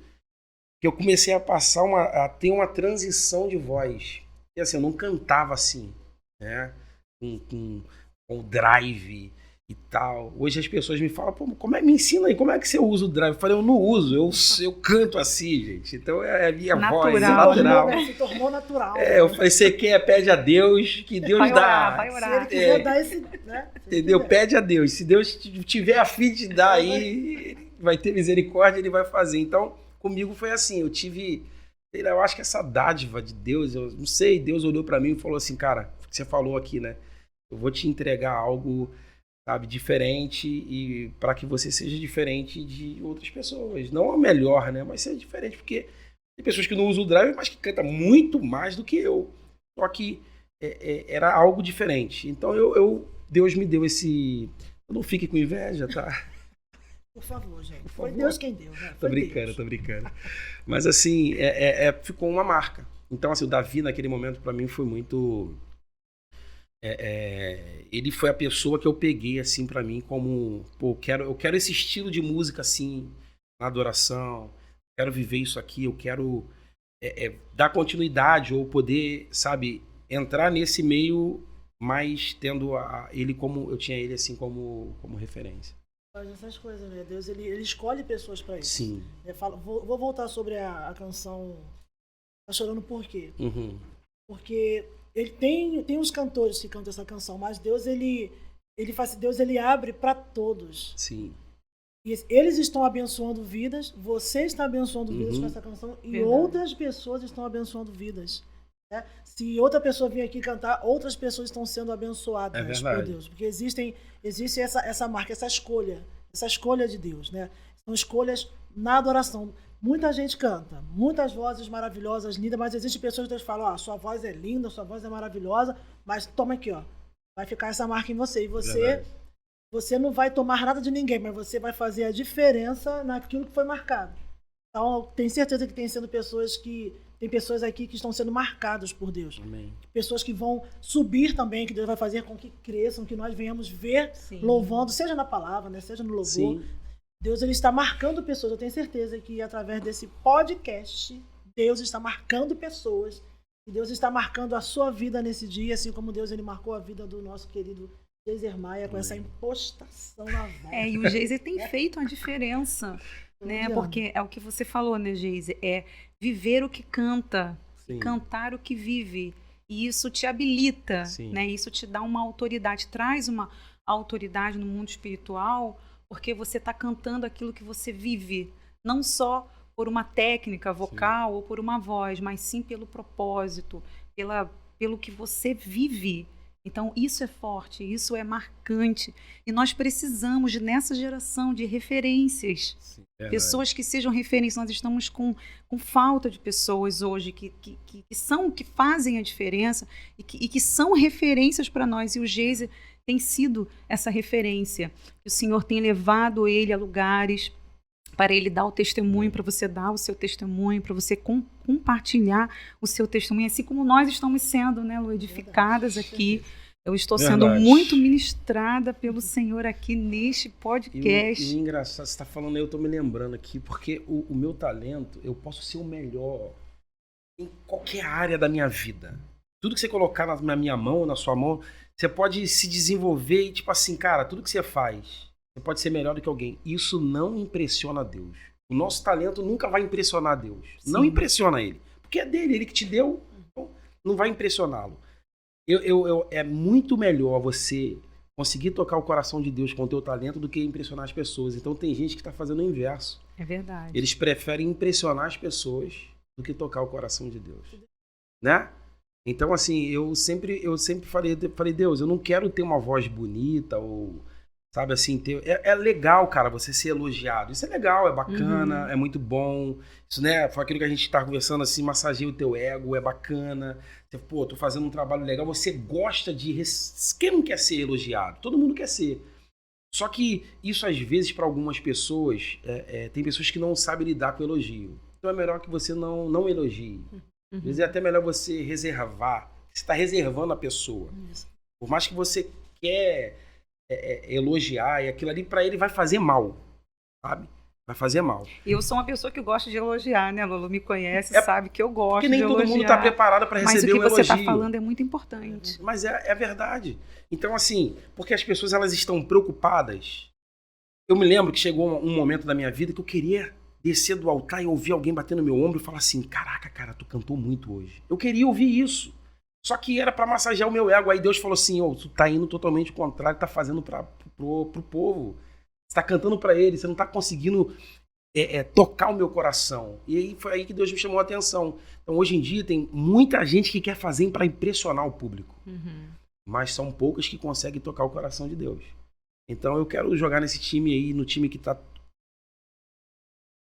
que eu comecei a ter uma transição de voz. E assim, eu não cantava assim, né? Com o drive e tal. Hoje as pessoas me falam, pô, me ensina aí, como é que você usa o drive? Eu falei, eu não uso, eu canto assim, gente. Então é a minha voz, é natural. Se tornou natural. Eu falei, você quer, pede a Deus, que Deus dá. Vai orar. Se ele quiser dar esse, né? Entendeu? Pede a Deus. Se Deus tiver a fim de dar aí, ele vai ter misericórdia, ele vai fazer. Então, comigo foi assim, eu acho que essa dádiva de Deus, eu não sei, Deus olhou pra mim e falou assim, cara, o que você falou aqui, né? Eu vou te entregar algo, sabe, diferente e para que você seja diferente de outras pessoas. Não a melhor, né? Mas seja diferente, porque tem pessoas que não usam o drive, mas que cantam muito mais do que eu. Só que era algo diferente. Então Deus me deu esse... Não fique com inveja, tá? Por favor, gente. Por favor. Foi Deus quem deu, né? Tô brincando. Mas assim, ficou uma marca. Então, assim, o Davi naquele momento para mim foi muito... ele foi a pessoa que eu peguei assim para mim como, pô, eu quero esse estilo de música assim na adoração, quero viver isso aqui, eu quero dar continuidade ou poder, sabe, entrar nesse meio, mas tendo ele como eu tinha ele assim como referência. Faz essas coisas, né? Deus ele escolhe pessoas para isso. Sim. Vou voltar sobre a canção Tá Chorando Por Quê? Uhum. Porque ele tem uns cantores que cantam essa canção, mas Deus ele abre para todos. Sim. Eles estão abençoando vidas, você está abençoando vidas com essa canção e outras pessoas estão abençoando vidas. Né? Se outra pessoa vir aqui cantar, outras pessoas estão sendo abençoadas por Deus. Porque existe essa marca, essa escolha de Deus. Né? São escolhas na adoração. Muita gente canta, muitas vozes maravilhosas, lindas, mas existem pessoas que Deus fala, sua voz é linda, sua voz é maravilhosa, mas toma aqui, ó, vai ficar essa marca em você. E você não vai tomar nada de ninguém, mas você vai fazer a diferença naquilo que foi marcado. Então, tenho certeza que tem pessoas aqui que estão sendo marcadas por Deus. Amém. Pessoas que vão subir também, que Deus vai fazer com que cresçam, que nós venhamos ver louvando, seja na palavra, né, seja no louvor. Sim. Deus ele está marcando pessoas. Eu tenho certeza que através desse podcast, Deus está marcando pessoas. E Deus está marcando a sua vida nesse dia, assim como Deus ele marcou a vida do nosso querido Geiser Maia com essa impostação na voz. E o Geiser tem feito a diferença, né? Porque é o que você falou, né, Geiser? É viver o que canta, cantar o que vive. E isso te habilita, né? Isso te dá uma autoridade, traz uma autoridade no mundo espiritual, porque você está cantando aquilo que você vive, não só por uma técnica vocal ou por uma voz, mas sim pelo propósito, pelo que você vive. Então, isso é forte, isso é marcante. E nós precisamos, nessa geração, de referências. Sim, pessoas que sejam referências. Nós estamos com falta de pessoas hoje que fazem a diferença e que são referências para nós. E o Geiser tem sido essa referência. O Senhor tem levado ele a lugares para ele dar o testemunho, para você dar o seu testemunho, para você compartilhar o seu testemunho, assim como nós estamos sendo, né, Lu, edificadas aqui. Eu estou sendo muito ministrada pelo Senhor aqui neste podcast. E engraçado, você está falando, eu estou me lembrando aqui, porque o meu talento, eu posso ser o melhor em qualquer área da minha vida. Tudo que você colocar na minha mão, na sua mão, você pode se desenvolver e, tipo assim, cara, tudo que você faz, você pode ser melhor do que alguém. Isso não impressiona Deus. O nosso talento nunca vai impressionar Deus. Sim. Não impressiona ele. Porque é dele, ele que te deu, então não vai impressioná-lo. É muito melhor você conseguir tocar o coração de Deus com o teu talento do que impressionar as pessoas. Então tem gente que está fazendo o inverso. É verdade. Eles preferem impressionar as pessoas do que tocar o coração de Deus. Né? Então, assim, eu sempre falei, Deus, eu não quero ter uma voz bonita ou, sabe, assim, é legal, cara, você ser elogiado. Isso é legal, é bacana, é muito bom. Isso, né, foi aquilo que a gente tá conversando, assim, massageia o teu ego, é bacana. Você, tô fazendo um trabalho legal, você gosta de... Quem não quer ser elogiado? Todo mundo quer ser. Só que isso, às vezes, para algumas pessoas, tem pessoas que não sabem lidar com o elogio. Então é melhor que você não elogie. Às vezes é até melhor você reservar. Você está reservando a pessoa. Isso. Por mais que você quer elogiar, e aquilo ali para ele vai fazer mal, sabe? Vai fazer mal. Eu sou uma pessoa que gosta de elogiar, né, Lulu? Me conhece, sabe que eu gosto de elogiar. Porque nem todo mundo está preparado para receber um elogio. Mas o que você está falando é muito importante. Mas é verdade. Então, assim, porque as pessoas elas estão preocupadas. Eu me lembro que chegou um momento da minha vida que eu queria descer do altar e ouvir alguém bater no meu ombro e falar assim, caraca, cara, tu cantou muito hoje. Eu queria ouvir isso. Só que era para massagear o meu ego. Aí Deus falou assim, tu tá indo totalmente ao contrário, tá fazendo pro povo. Você tá cantando para ele, você não tá conseguindo tocar o meu coração. E aí foi aí que Deus me chamou a atenção. Então hoje em dia tem muita gente que quer fazer para impressionar o público. Mas são poucas que conseguem tocar o coração de Deus. Então eu quero jogar nesse time aí, no time que tá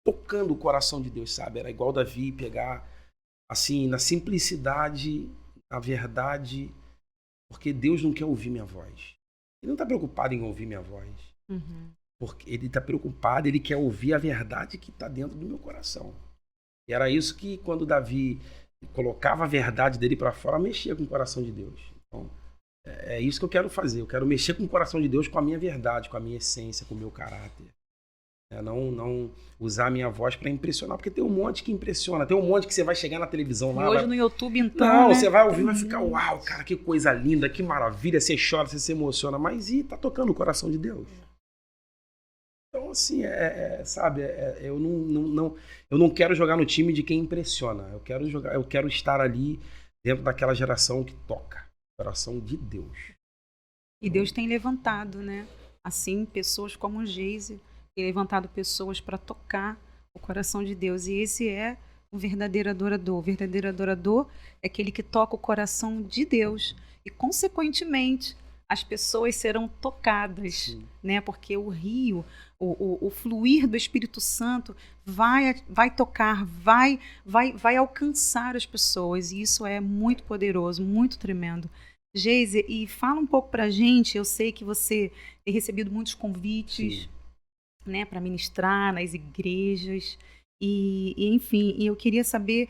tocando o coração de Deus, sabe? Era igual Davi, pegar, assim, na simplicidade, na verdade, porque Deus não quer ouvir minha voz. Ele não está preocupado em ouvir minha voz. Porque ele está preocupado, ele quer ouvir a verdade que está dentro do meu coração. E era isso que, quando Davi colocava a verdade dele para fora, mexia com o coração de Deus. Então, é isso que eu quero fazer. Eu quero mexer com o coração de Deus com a minha verdade, com a minha essência, com o meu caráter. Não usar a minha voz para impressionar, porque tem um monte que impressiona, tem um monte que você vai chegar na televisão lá. E hoje no YouTube, então. Não, né? Você vai ouvir e vai ficar, uau, cara, que coisa linda, que maravilha, você chora, você se emociona, mas tá tocando o coração de Deus. Então, assim, sabe, eu não quero jogar no time de quem impressiona, eu quero estar ali dentro daquela geração que toca, o coração de Deus. E Deus tem levantado, né? Assim, pessoas como o Geiser, e levantado pessoas para tocar o coração de Deus. E esse é o verdadeiro adorador. O verdadeiro adorador é aquele que toca o coração de Deus. E, consequentemente, as pessoas serão tocadas, né? Porque o rio, o fluir do Espírito Santo vai tocar, vai alcançar as pessoas. E isso é muito poderoso, muito tremendo. Geise, e fala um pouco pra gente. Eu sei que você tem recebido muitos convites, né, para ministrar nas igrejas. E enfim, eu queria saber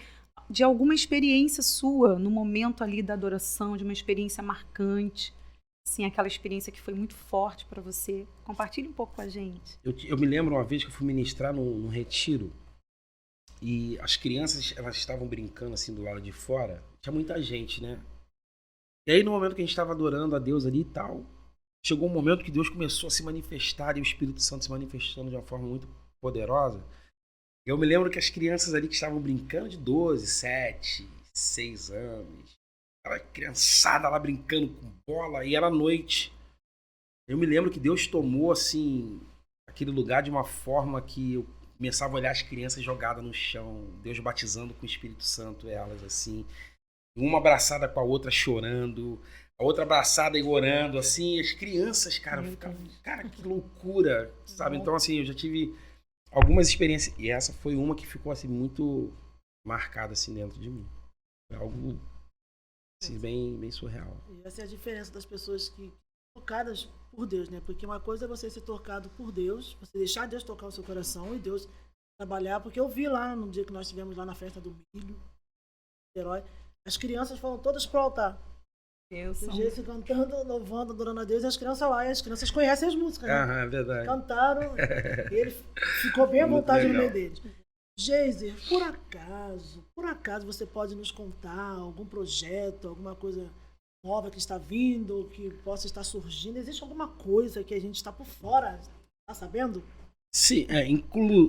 de alguma experiência sua no momento ali da adoração, de uma experiência marcante. Sim, aquela experiência que foi muito forte para você. Compartilhe um pouco com a gente. Eu me lembro uma vez que eu fui ministrar num retiro e as crianças, elas estavam brincando assim do lado de fora. Tinha muita gente, né? E aí no momento que a gente estava adorando a Deus ali e tal, chegou um momento que Deus começou a se manifestar e o Espírito Santo se manifestando de uma forma muito poderosa. Eu me lembro que as crianças ali que estavam brincando de 12, 7, 6 anos, aquela criançada lá brincando com bola, e era noite. Eu me lembro que Deus tomou, assim, aquele lugar de uma forma que eu começava a olhar as crianças jogadas no chão, Deus batizando com o Espírito Santo elas, assim, uma abraçada com a outra chorando, a outra abraçada e orando, assim, as crianças, cara, ficavam, cara, que loucura, sabe? Então, assim, eu já tive algumas experiências, e essa foi uma que ficou, assim, muito marcada, assim, dentro de mim. Foi algo assim, bem surreal. E essa é a diferença das pessoas que tocadas por Deus, né? Porque uma coisa é você ser tocado por Deus, você deixar Deus tocar o seu coração e Deus trabalhar, porque eu vi lá no dia que nós estivemos lá na festa do milho, herói, as crianças foram todas pro altar. O Geise cantando, louvando, adorando a Deus, e as crianças lá, e as crianças conhecem as músicas, né? É verdade. Cantaram, e ele ficou bem à vontade no meio deles. Geise, por acaso você pode nos contar algum projeto, alguma coisa nova que está vindo, que possa estar surgindo? Existe alguma coisa que a gente está por fora? Está sabendo? Sim,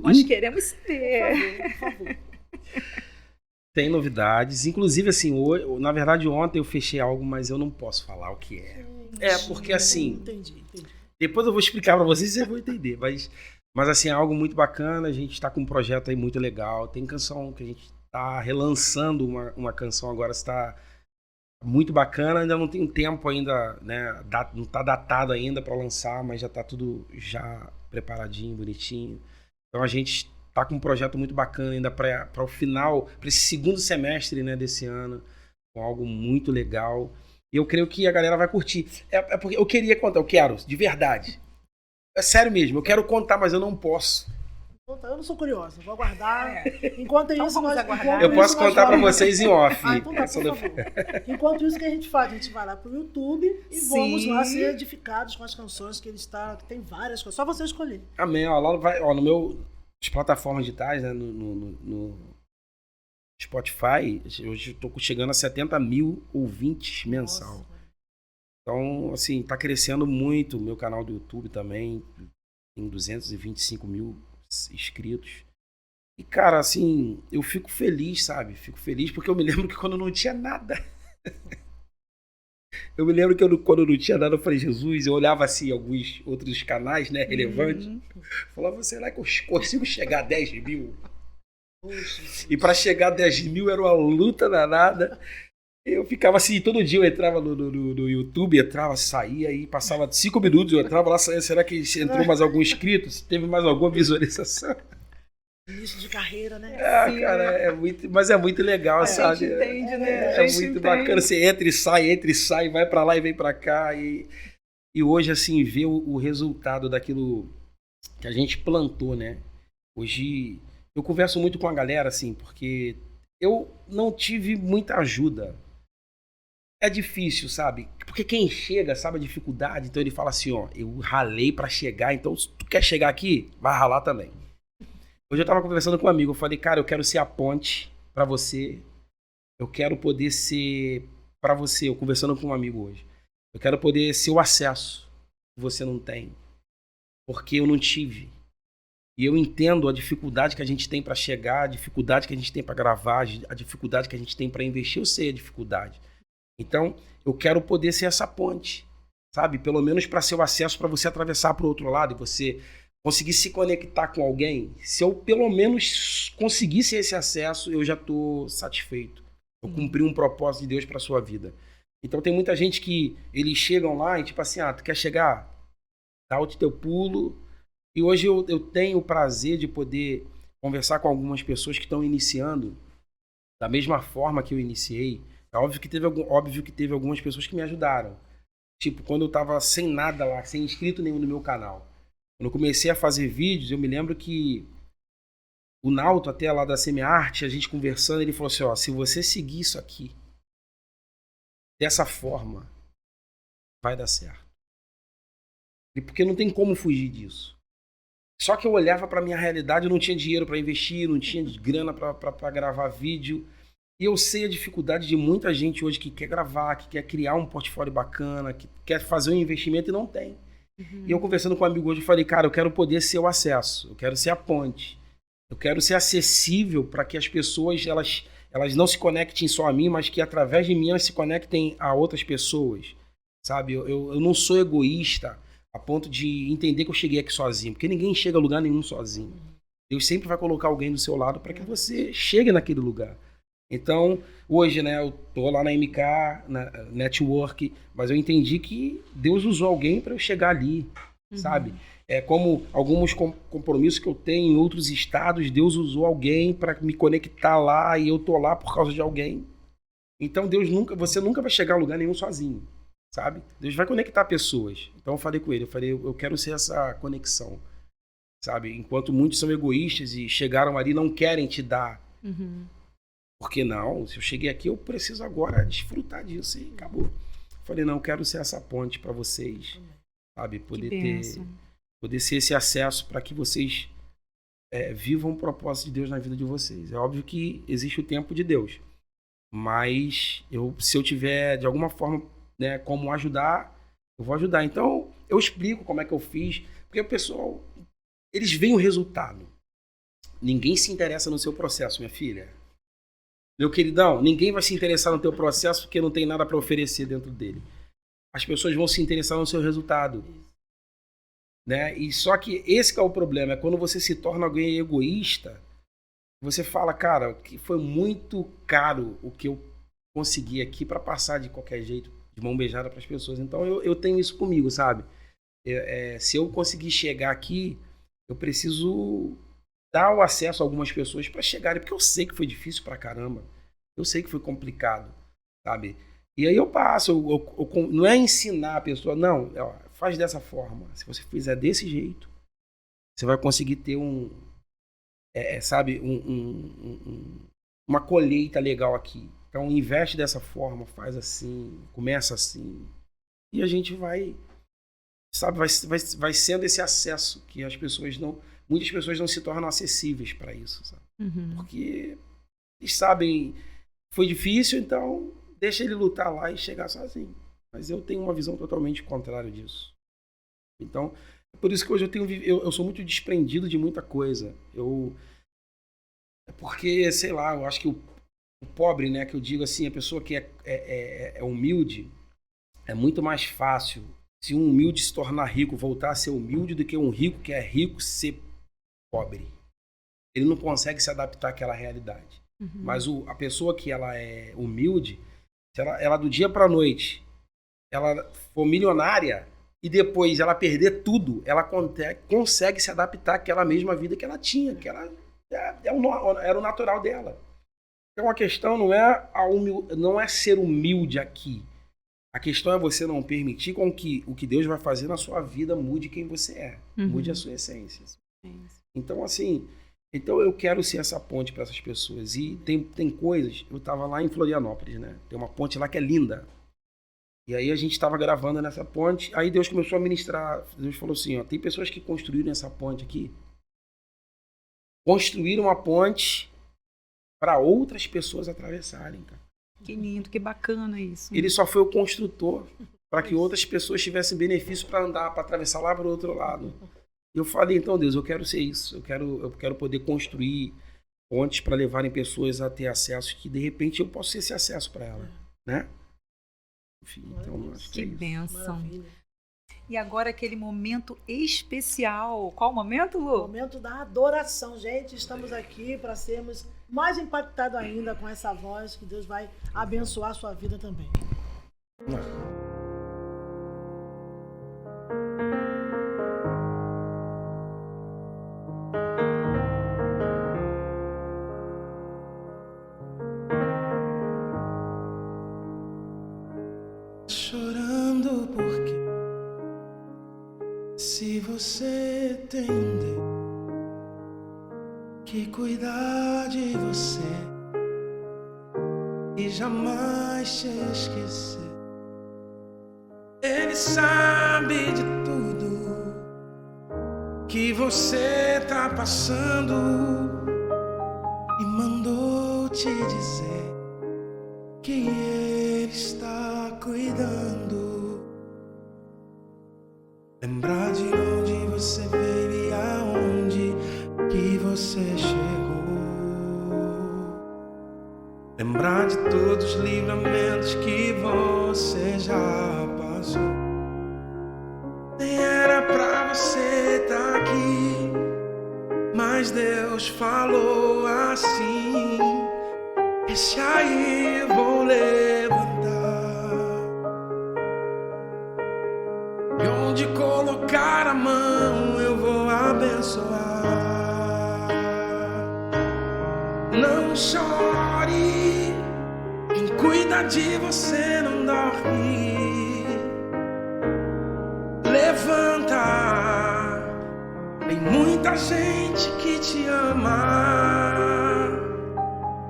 nós queremos ter. Por favor. Tem novidades. Inclusive, assim, na verdade, ontem eu fechei algo, mas eu não posso falar o que é. Porque assim... Entendi. Depois eu vou explicar para vocês e vocês vão entender. Mas assim, é algo muito bacana. A gente está com um projeto aí muito legal. Tem canção que a gente está relançando uma canção agora. Está muito bacana. Ainda não tem tempo ainda, né? Não está datado ainda para lançar, mas já está tudo já preparadinho, bonitinho. Então a gente está com um projeto muito bacana ainda para o final, para esse segundo semestre, né, desse ano. Com algo muito legal. E eu creio que a galera vai curtir. É porque eu queria contar, eu quero, de verdade. É sério mesmo, eu quero contar, mas eu não posso. Eu não sou curiosa, vou aguardar. Enquanto então isso, nós aguardar. Eu posso contar para vocês em off. Então tá, por favor. Enquanto isso, o que a gente faz? A gente vai lá pro YouTube e vamos lá ser edificados com as canções que ele está. Que tem várias coisas, só você escolher. Amém. Lá no meu. As plataformas digitais, né, no Spotify, hoje eu tô chegando a 70 mil ouvintes mensal. Nossa. Então, assim, tá crescendo muito. O meu canal do YouTube também tem 225 mil inscritos. E, cara, assim, eu fico feliz, sabe? Fico feliz porque eu me lembro que quando não tinha nada. Eu me lembro que quando não tinha nada, eu falei, Jesus, eu olhava assim alguns outros canais, né, relevantes. Falava, será que eu consigo chegar a 10 mil? E para chegar a 10 mil era uma luta danada. Eu ficava assim, todo dia eu entrava no YouTube, saía e passava 5 minutos, eu entrava lá, saía, será que entrou mais algum inscrito? Teve mais alguma visualização? Início de carreira, né? Cara, mas é muito legal, sabe? A gente entende, né? É muito bacana, você entra e sai, vai pra lá e vem pra cá. E hoje, assim, ver o resultado daquilo que a gente plantou, né? Hoje, eu converso muito com a galera, assim, porque eu não tive muita ajuda. É difícil, sabe? Porque quem chega sabe a dificuldade, então ele fala assim, ó, eu ralei pra chegar, então se tu quer chegar aqui, vai ralar também. Hoje eu tava conversando com um amigo, eu falei, cara, eu quero ser a ponte pra você, eu quero poder ser pra você, eu conversando com um amigo hoje, eu quero poder ser o acesso que você não tem, porque eu não tive. E eu entendo a dificuldade que a gente tem pra chegar, a dificuldade que a gente tem pra gravar, a dificuldade que a gente tem pra investir, eu sei a dificuldade. Então, eu quero poder ser essa ponte, sabe? Pelo menos para ser o acesso para você atravessar para o outro lado e você conseguir se conectar com alguém, se eu pelo menos conseguisse esse acesso, eu já estou satisfeito. Eu cumpri um propósito de Deus para sua vida. Então tem muita gente que eles chegam lá e tipo assim, tu quer chegar? Dá o teu pulo. E hoje eu tenho o prazer de poder conversar com algumas pessoas que estão iniciando da mesma forma que eu iniciei. É óbvio que teve algumas pessoas que me ajudaram. Tipo, quando eu tava sem nada lá, sem inscrito nenhum no meu canal. Quando eu comecei a fazer vídeos, eu me lembro que o Nauto, até lá da Semiarte, a gente conversando, ele falou assim, se você seguir isso aqui, dessa forma, vai dar certo. E porque não tem como fugir disso. Só que eu olhava pra minha realidade, eu não tinha dinheiro para investir, não tinha grana para gravar vídeo. E eu sei a dificuldade de muita gente hoje que quer gravar, que quer criar um portfólio bacana, que quer fazer um investimento e não tem. E eu conversando com um amigo hoje, eu falei, cara, eu quero poder ser o acesso, eu quero ser a ponte. Eu quero ser acessível para que as pessoas, elas não se conectem só a mim, mas que através de mim elas se conectem a outras pessoas. Sabe? Eu não sou egoísta a ponto de entender que eu cheguei aqui sozinho, porque ninguém chega a lugar nenhum sozinho. Deus sempre vai colocar alguém do seu lado para que você chegue naquele lugar. Então, hoje, né, eu tô lá na MK, na Network, mas eu entendi que Deus usou alguém para eu chegar ali, sabe? É como alguns compromissos que eu tenho em outros estados, Deus usou alguém para me conectar lá e eu tô lá por causa de alguém. Então, você nunca vai chegar a lugar nenhum sozinho, sabe? Deus vai conectar pessoas. Então, eu falei com ele, eu quero ser essa conexão, sabe? Enquanto muitos são egoístas e chegaram ali e não querem te dar. Por que não? Se eu cheguei aqui, eu preciso agora desfrutar disso e acabou. Falei, não, eu quero ser essa ponte para vocês, sabe? Poder ser esse acesso para que vocês vivam o propósito de Deus na vida de vocês. É óbvio que existe o tempo de Deus, mas se eu tiver, de alguma forma, né, como ajudar, eu vou ajudar. Então, eu explico como é que eu fiz, porque o pessoal, eles veem o resultado. Ninguém se interessa no seu processo, minha filha. Meu queridão, ninguém vai se interessar no teu processo porque não tem nada para oferecer dentro dele. As pessoas vão se interessar no seu resultado. Né? E só que esse que é o problema, é quando você se torna alguém egoísta, você fala, cara, que foi muito caro o que eu consegui aqui para passar de qualquer jeito, de mão beijada para as pessoas. Então eu tenho isso comigo, sabe? Se eu conseguir chegar aqui, eu preciso dar o acesso a algumas pessoas para chegarem, porque eu sei que foi difícil pra caramba, eu sei que foi complicado, sabe? E aí eu passo, não é ensinar a pessoa, não, faz dessa forma, se você fizer desse jeito, você vai conseguir ter uma colheita legal aqui. Então investe dessa forma, faz assim, começa assim, e a gente vai, sabe, vai sendo esse acesso que as pessoas não... Muitas pessoas não se tornam acessíveis para isso, sabe? Porque eles sabem, foi difícil, então deixa ele lutar lá e chegar sozinho. Mas eu tenho uma visão totalmente contrária disso. Então, é por isso que hoje eu sou muito desprendido de muita coisa. Porque, sei lá, eu acho que o pobre, né, que eu digo assim, a pessoa que é humilde, é muito mais fácil se um humilde se tornar rico, voltar a ser humilde, do que um rico que é rico ser pobre. Ele não consegue se adaptar àquela realidade. Mas a pessoa que ela é humilde, se ela do dia para a noite, ela for milionária e depois ela perder tudo, ela consegue se adaptar àquela mesma vida que ela tinha, que ela era o natural dela. Então a questão não é ser humilde aqui. A questão é você não permitir com que o que Deus vai fazer na sua vida mude quem você é, mude a sua essência. Então, assim, eu quero ser essa ponte para essas pessoas. E tem coisas... Eu estava lá em Florianópolis, né? Tem uma ponte lá que é linda. E aí a gente estava gravando nessa ponte. Aí Deus começou a ministrar. Deus falou assim, tem pessoas que construíram essa ponte aqui. Construíram uma ponte para outras pessoas atravessarem, cara. Que lindo, que bacana isso. Ele só foi o construtor para que outras pessoas tivessem benefício para andar, para atravessar lá para o outro lado. Eu falei, então, Deus, eu quero ser isso. Eu quero poder construir pontes para levarem pessoas a ter acesso que, de repente, eu posso ser esse acesso para ela, né? Enfim, então, acho que bênção. E agora aquele momento especial. Qual momento, Lu? Momento da adoração, gente. Estamos aqui para sermos mais impactados ainda com essa voz, que Deus vai abençoar a sua vida também. Chorando porque se você entender que cuidar de você e jamais te esquecer, Ele sabe de tudo que você tá passando e mandou te dizer que Ele está cuidando. Lembrar de onde você veio e aonde que você chegou. Lembrar de todos os livramentos que você já passou. Nem era pra você estar aqui, mas Deus falou assim: esse aí eu vou levantar. E onde colocar a mão eu vou abençoar. Não chore, quem cuida de você não dorme. Levanta, tem muita gente que te ama.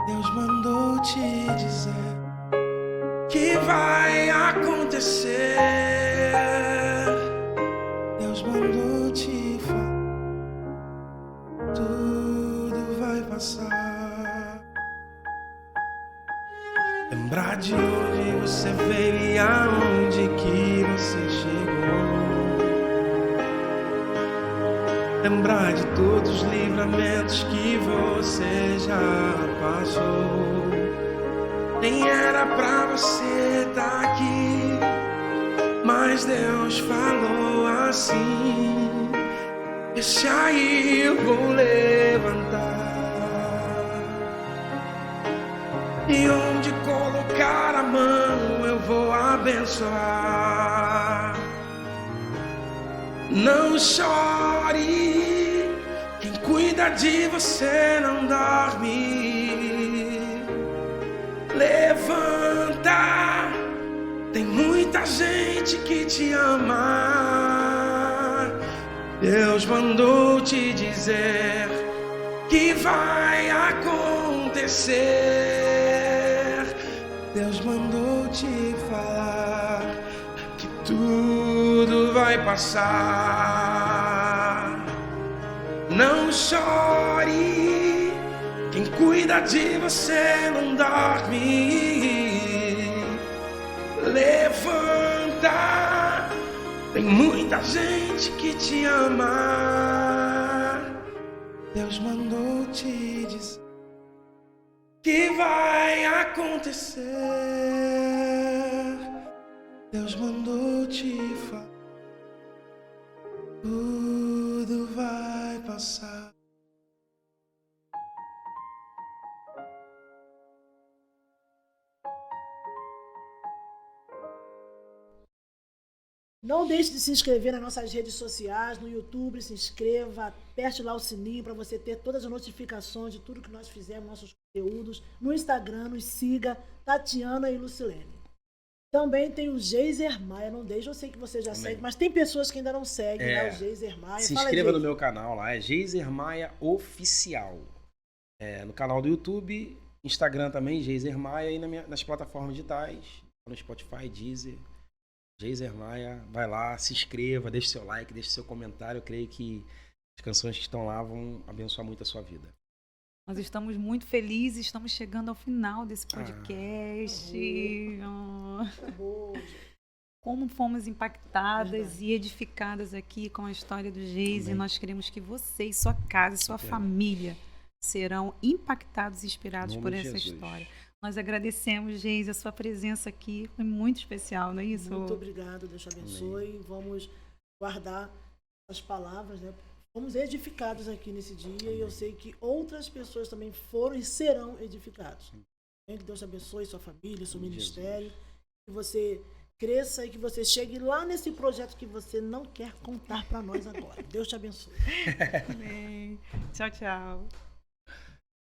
Deus mandou te dizer que vai acontecer. Deus mandou te falar, tudo vai passar. Lembrar de onde você veio e aonde que você chegou. Lembrar de todos os livramentos que você já passou. Nem era pra você estar aqui, mas Deus falou assim: esse aí eu vou levantar. E onde colocar a mão eu vou abençoar. Não chore, quem cuida de você não dorme. Levanta, tem muita gente que te ama. Deus mandou te dizer que vai acontecer. Deus mandou te falar que tudo vai passar. Não chore, quem cuida de você não dorme. Levanta, tem muita gente que te ama. Deus mandou te dizer que vai acontecer. Deus mandou te falar, tudo vai passar. Não deixe de se inscrever nas nossas redes sociais, no YouTube, se inscreva, aperte lá o sininho para você ter todas as notificações de tudo que nós fizemos, nossos conteúdos. No Instagram, nos siga, Tatiana e Lucilene. Também tem o Geiser Maia, não deixe, eu sei que você já segue, mas tem pessoas que ainda não seguem, né, o Geiser Maia. Se inscreva no meu canal lá, é Geiser Maia Oficial. No canal do YouTube, Instagram também, Geiser Maia, e nas plataformas digitais, no Spotify, Deezer. Geiser Maia, vai lá, se inscreva, deixe seu like, deixe seu comentário. Eu creio que as canções que estão lá vão abençoar muito a sua vida. Nós estamos muito felizes, estamos chegando ao final desse podcast. Como fomos impactadas e edificadas aqui com a história do Geise. Nós queremos que você e sua casa e sua família serão impactados e inspirados por essa história. Nós agradecemos, Geise, a sua presença aqui. Foi muito especial, não é isso? Muito obrigado, Deus te abençoe. Vamos guardar as palavras, né? Fomos edificados aqui nesse dia e eu sei que outras pessoas também foram e serão edificados. Que Deus te abençoe sua família, seu ministério, que você cresça e que você chegue lá nesse projeto que você não quer contar para nós agora. Deus te abençoe. Amém. Tchau, tchau.